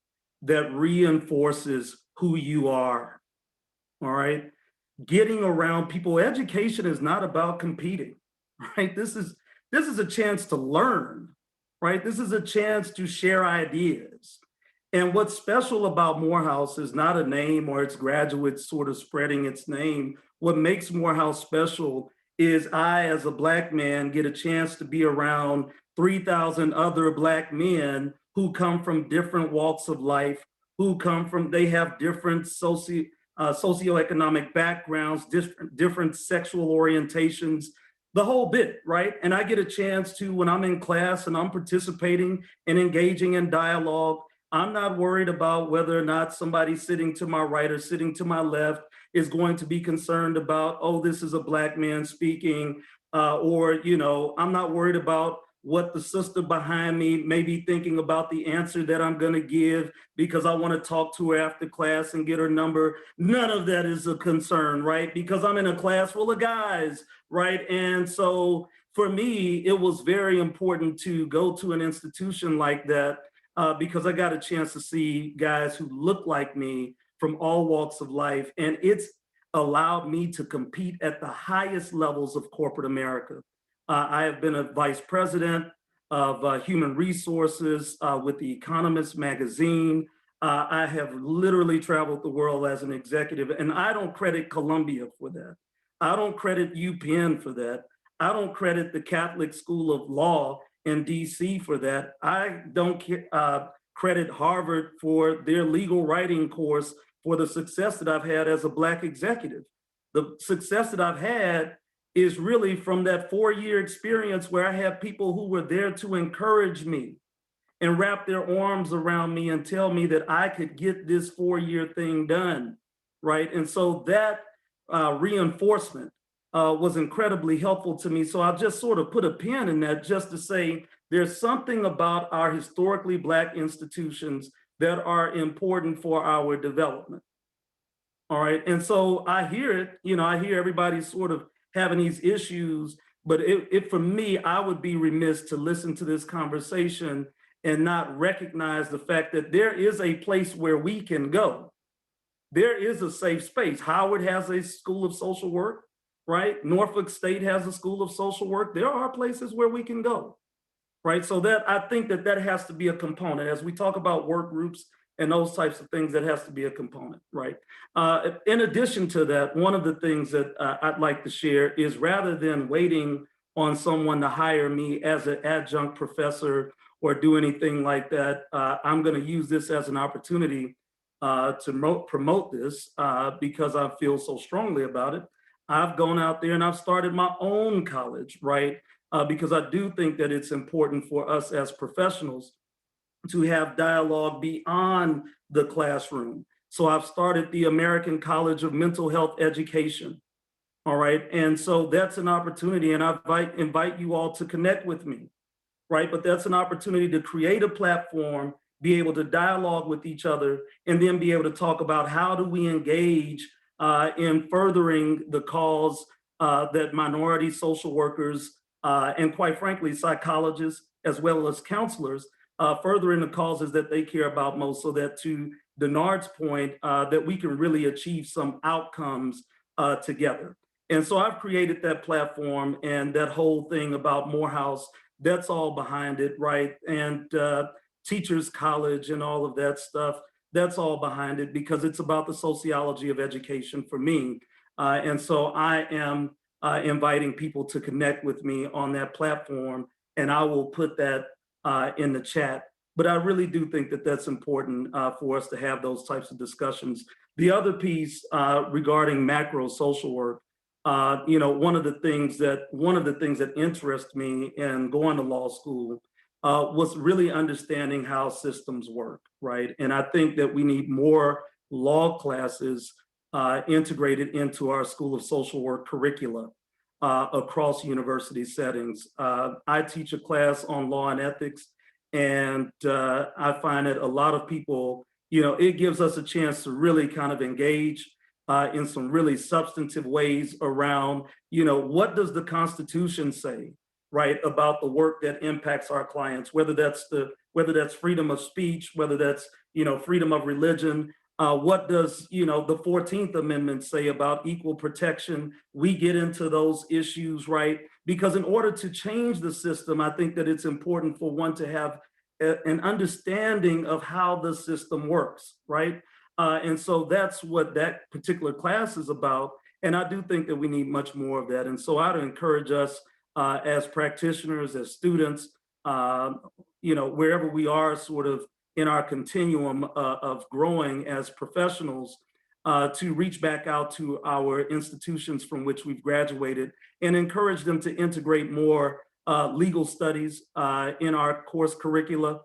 that reinforces who you are, all right? Getting around people, education is not about competing, right? This is a chance to learn, right? This is a chance to share ideas. And what's special about Morehouse is not a name or its graduates sort of spreading its name. What makes Morehouse special is I, as a Black man, get a chance to be around 3,000 other Black men who come from different walks of life, they have different socioeconomic backgrounds, different sexual orientations, the whole bit, right? And I get a chance to, when I'm in class and I'm participating and engaging in dialogue, I'm not worried about whether or not somebody sitting to my right or sitting to my left is going to be concerned about, oh, this is a Black man speaking, or, I'm not worried about what the sister behind me may be thinking about the answer that I'm gonna give because I wanna talk to her after class and get her number. None of that is a concern, right? Because I'm in a class full of guys, right? And so for me, it was very important to go to an institution like that because I got a chance to see guys who look like me from all walks of life. And it's allowed me to compete at the highest levels of corporate America. I have been a vice president of human resources with The Economist magazine. I have literally traveled the world as an executive, and I don't credit Columbia for that. I don't credit UPenn for that. I don't credit the Catholic School of Law in DC for that. I don't credit Harvard for their legal writing course for the success that I've had as a Black executive. The success that I've had is really from that 4-year experience where I had people who were there to encourage me and wrap their arms around me and tell me that I could get this 4-year thing done, right? And so that reinforcement was incredibly helpful to me. So I'll just sort of put a pin in that just to say there's something about our historically Black institutions that are important for our development. All right, and so I hear it, I hear everybody sort of having these issues, but for me, I would be remiss to listen to this conversation and not recognize the fact that there is a place where we can go. There is a safe space. Howard has a school of social work, right? Norfolk State has a school of social work. There are places where we can go, right? So that I think that has to be a component. As we talk about work groups and those types of things, that has to be a component, right? In addition to that, one of the things that I'd like to share is rather than waiting on someone to hire me as an adjunct professor or do anything like that, I'm going to use this as an opportunity to promote this because I feel so strongly about it. I've gone out there and I've started my own college, right? Because I do think that it's important for us as professionals to have dialogue beyond the classroom. So I've started the American College of Mental Health Education. All right. And so that's an opportunity, and I invite you all to connect with me, right? But that's an opportunity to create a platform, be able to dialogue with each other, and then be able to talk about how do we engage in furthering the cause that minority social workers and quite frankly, psychologists, as well as counselors, furthering the causes that they care about most, so that to Denard's point, that we can really achieve some outcomes together. And so I've created that platform, and that whole thing about Morehouse, that's all behind it, right? And Teachers College and all of that stuff, that's all behind it because it's about the sociology of education for me. And so I am inviting people to connect with me on that platform, and I will put that in the chat. But I really do think that that's important for us to have those types of discussions. The other piece regarding macro social work, one of the things that interests me in going to law school was really understanding how systems work, right? And I think that we need more law classes integrated into our School of Social Work curricula across university settings. I teach a class on law and ethics, and I find that a lot of people, it gives us a chance to really kind of engage in some really substantive ways around, what does the Constitution say, right, about the work that impacts our clients, whether that's freedom of speech, whether that's, freedom of religion. What does, the 14th Amendment say about equal protection? We get into those issues, right? Because in order to change the system, I think that it's important for one to have an understanding of how the system works, right? And so that's what that particular class is about. And I do think that we need much more of that. And so I'd encourage us as practitioners, as students, wherever we are sort of in our continuum of growing as professionals, to reach back out to our institutions from which we've graduated and encourage them to integrate more legal studies in our course curricula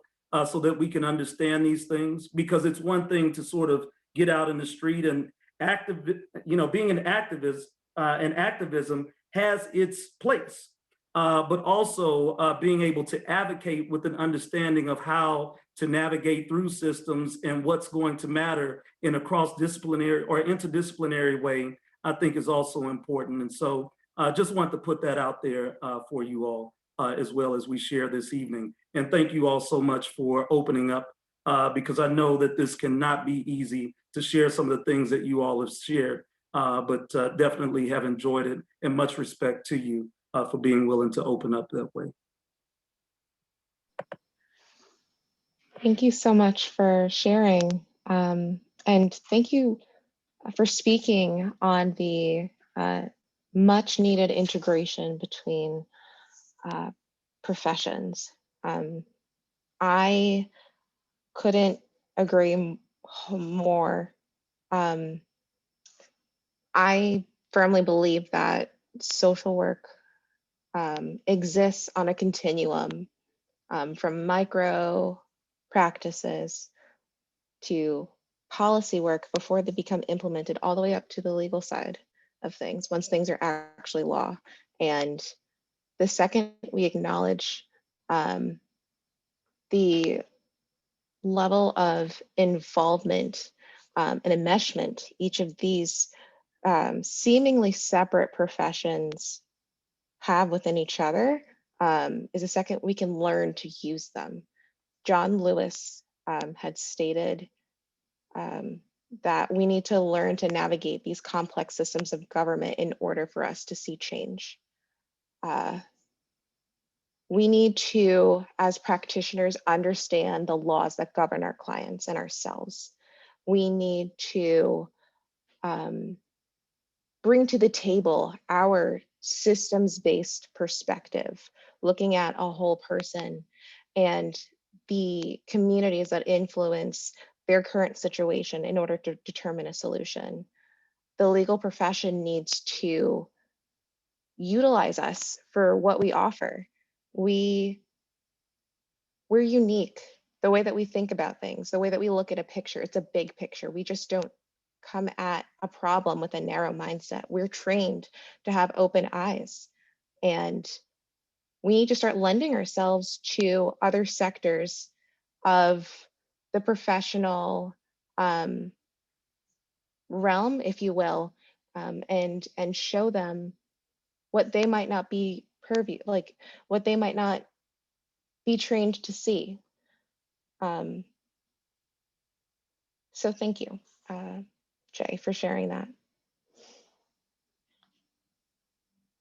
so that we can understand these things. Because it's one thing to sort of get out in the street and being an activist and activism has its place, but also being able to advocate with an understanding of how to navigate through systems and what's going to matter in a cross-disciplinary or interdisciplinary way, I think is also important. And so I just want to put that out there for you all as well as we share this evening. And thank you all so much for opening up because I know that this cannot be easy to share some of the things that you all have shared, but definitely have enjoyed it, and much respect to you for being willing to open up that way. Thank you so much for sharing. And thank you for speaking on the much needed integration between professions. I couldn't agree more. I firmly believe that social work exists on a continuum from micro practices to policy work before they become implemented, all the way up to the legal side of things once things are actually law. And the second we acknowledge the level of involvement and enmeshment each of these seemingly separate professions have within each other is the second we can learn to use them. John Lewis had stated that we need to learn to navigate these complex systems of government in order for us to see change. We need to, as practitioners, understand the laws that govern our clients and ourselves. We need to bring to the table our systems-based perspective, looking at a whole person and the communities that influence their current situation in order to determine a solution. The legal profession needs to utilize us for what we offer. We're unique. The way that we think about things, the way that we look at a picture, it's a big picture. We just don't come at a problem with a narrow mindset. We're trained to have open eyes, and we need to start lending ourselves to other sectors of the professional realm, if you will, and show them what they might not be like what they might not be trained to see. So thank you, Jay, for sharing that.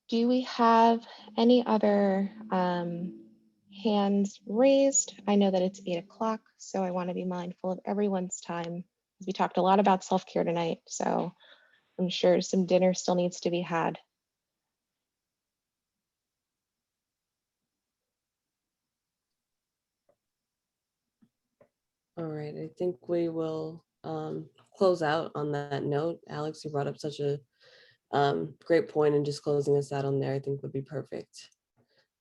Do we have any other hands raised? I know that it's 8 o'clock, so I want to be mindful of everyone's time. We talked a lot about self-care tonight, so I'm sure some dinner still needs to be had. All right, I think we will close out on that note. Alex, you brought up such a great point, and just closing us out on there, I think would be perfect.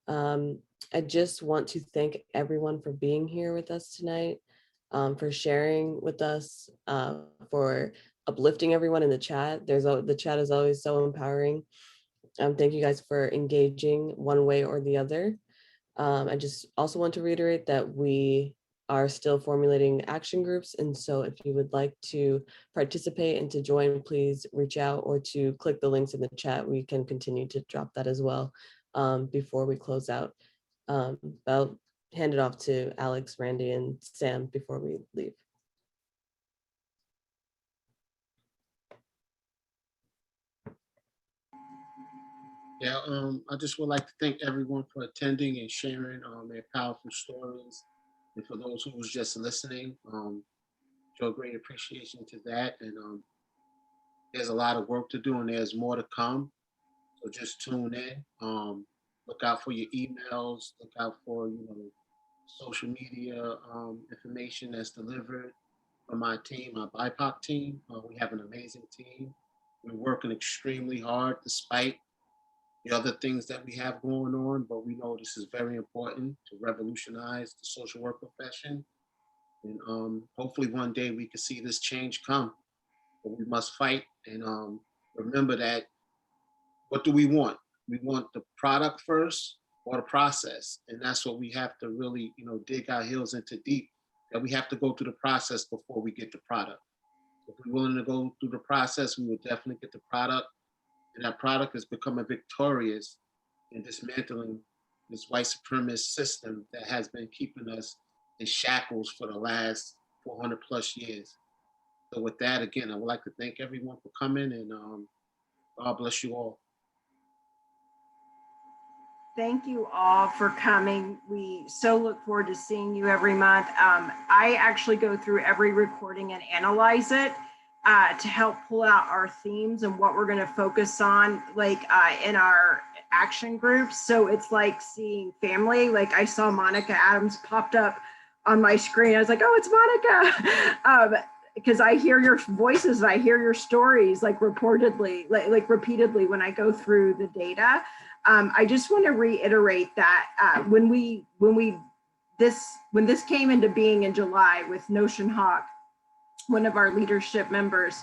I just want to thank everyone for being here with us tonight, for sharing with us, for uplifting everyone in the chat. The chat is always so empowering. Thank you guys for engaging one way or the other. I just also want to reiterate that we are still formulating action groups. And so if you would like to participate and to join, please reach out, or to click the links in the chat. We can continue to drop that as well before we close out. I'll hand it off to Alex, Randy, and Sam before we leave. Yeah, I just would like to thank everyone for attending and sharing their powerful stories. And for those who was just listening, show great appreciation to that. And there's a lot of work to do, and there's more to come. So just tune in. Look out for your emails. Look out for social media information that's delivered from my team, my BIPOC team. We have an amazing team. We're working extremely hard despite the other things that we have going on, but we know this is very important to revolutionize the social work profession. And hopefully one day we can see this change come, but we must fight and remember that what do we want? We want the product first or the process. And that's what we have to really, dig our heels into deep, that we have to go through the process before we get the product. If we're willing to go through the process, we will definitely get the product. And that product is becoming victorious in dismantling this white supremacist system that has been keeping us in shackles for the last 400 plus years. So with that, again, I would like to thank everyone for coming, and God bless you all. Thank you all for coming. We so look forward to seeing you every month. I actually go through every recording and analyze it to help pull out our themes and what we're going to focus on, like in our action groups. So it's like seeing family. Like I saw Monica Adams popped up on my screen. I was like, oh, it's Monica. Because I hear your voices, and I hear your stories, like reportedly, like repeatedly when I go through the data. I just want to reiterate that when this came into being in July with Notion Hawk, one of our leadership members,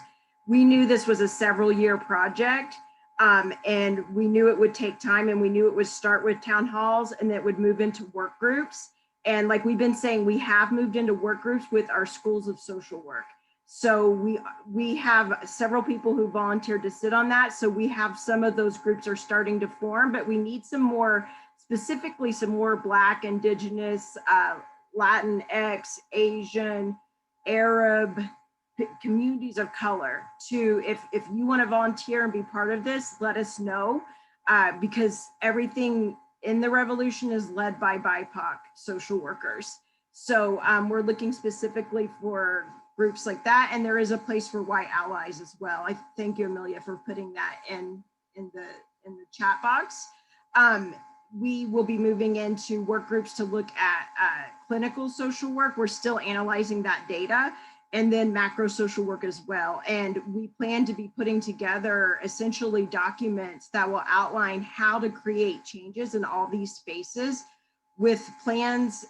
we knew this was a several-year project, and we knew it would take time, and we knew it would start with town halls and it would move into work groups. And like we've been saying, we have moved into work groups with our schools of social work. So we have several people who volunteered to sit on that. So we have some of those groups are starting to form, but we need some more, specifically some more Black, Indigenous, Latinx, Asian, Arab communities of color to, if you want to volunteer and be part of this, let us know, because everything in the revolution is led by BIPOC social workers. So we're looking specifically for groups like that, and there is a place for white allies as well. I thank you, Amelia, for putting that in the chat box. We will be moving into work groups to look at clinical social work. We're still analyzing that data, and then macro social work as well. And we plan to be putting together essentially documents that will outline how to create changes in all these spaces with plans,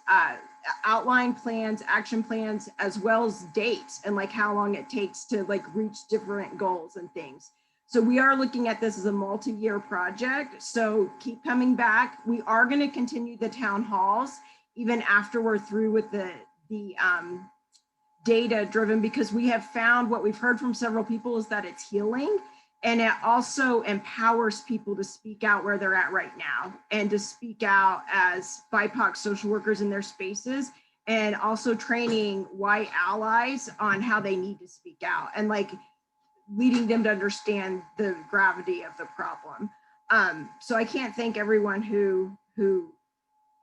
outline plans, action plans, as well as dates and like how long it takes to like reach different goals and things. So we are looking at this as a multi-year project. So keep coming back. We are going to continue the town halls even after we're through with the data driven, because we have found what we've heard from several people is that it's healing. And it also empowers people to speak out where they're at right now and to speak out as BIPOC social workers in their spaces, and also training white allies on how they need to speak out and like leading them to understand the gravity of the problem. So I can't thank everyone who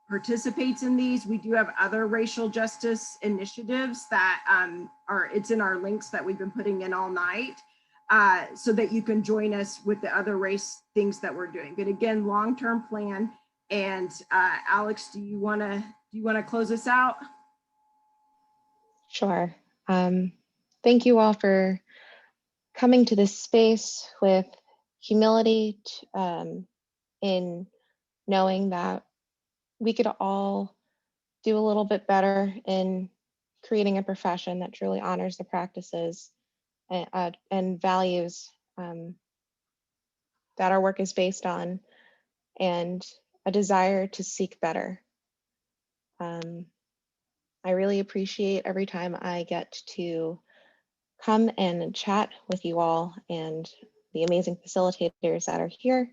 participates in these. We do have other racial justice initiatives that it's in our links that we've been putting in all night. So that you can join us with the other race things that we're doing. But again, long-term plan. And Alex, do you want to close us out? Sure. Thank you all for coming to this space with humility in knowing that we could all do a little bit better in creating a profession that truly honors the practices and values that our work is based on, and a desire to seek better. I really appreciate every time I get to come and chat with you all and the amazing facilitators that are here.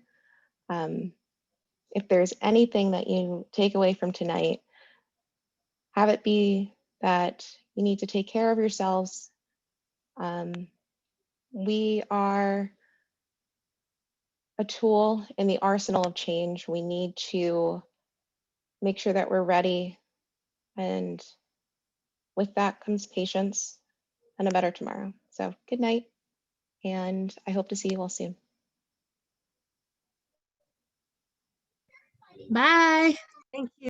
If there's anything that you take away from tonight, have it be that you need to take care of yourselves. We are a tool in the arsenal of change. We need to make sure that we're ready. And with that comes patience and a better tomorrow. So good night. And I hope to see you all soon. Bye. Thank you.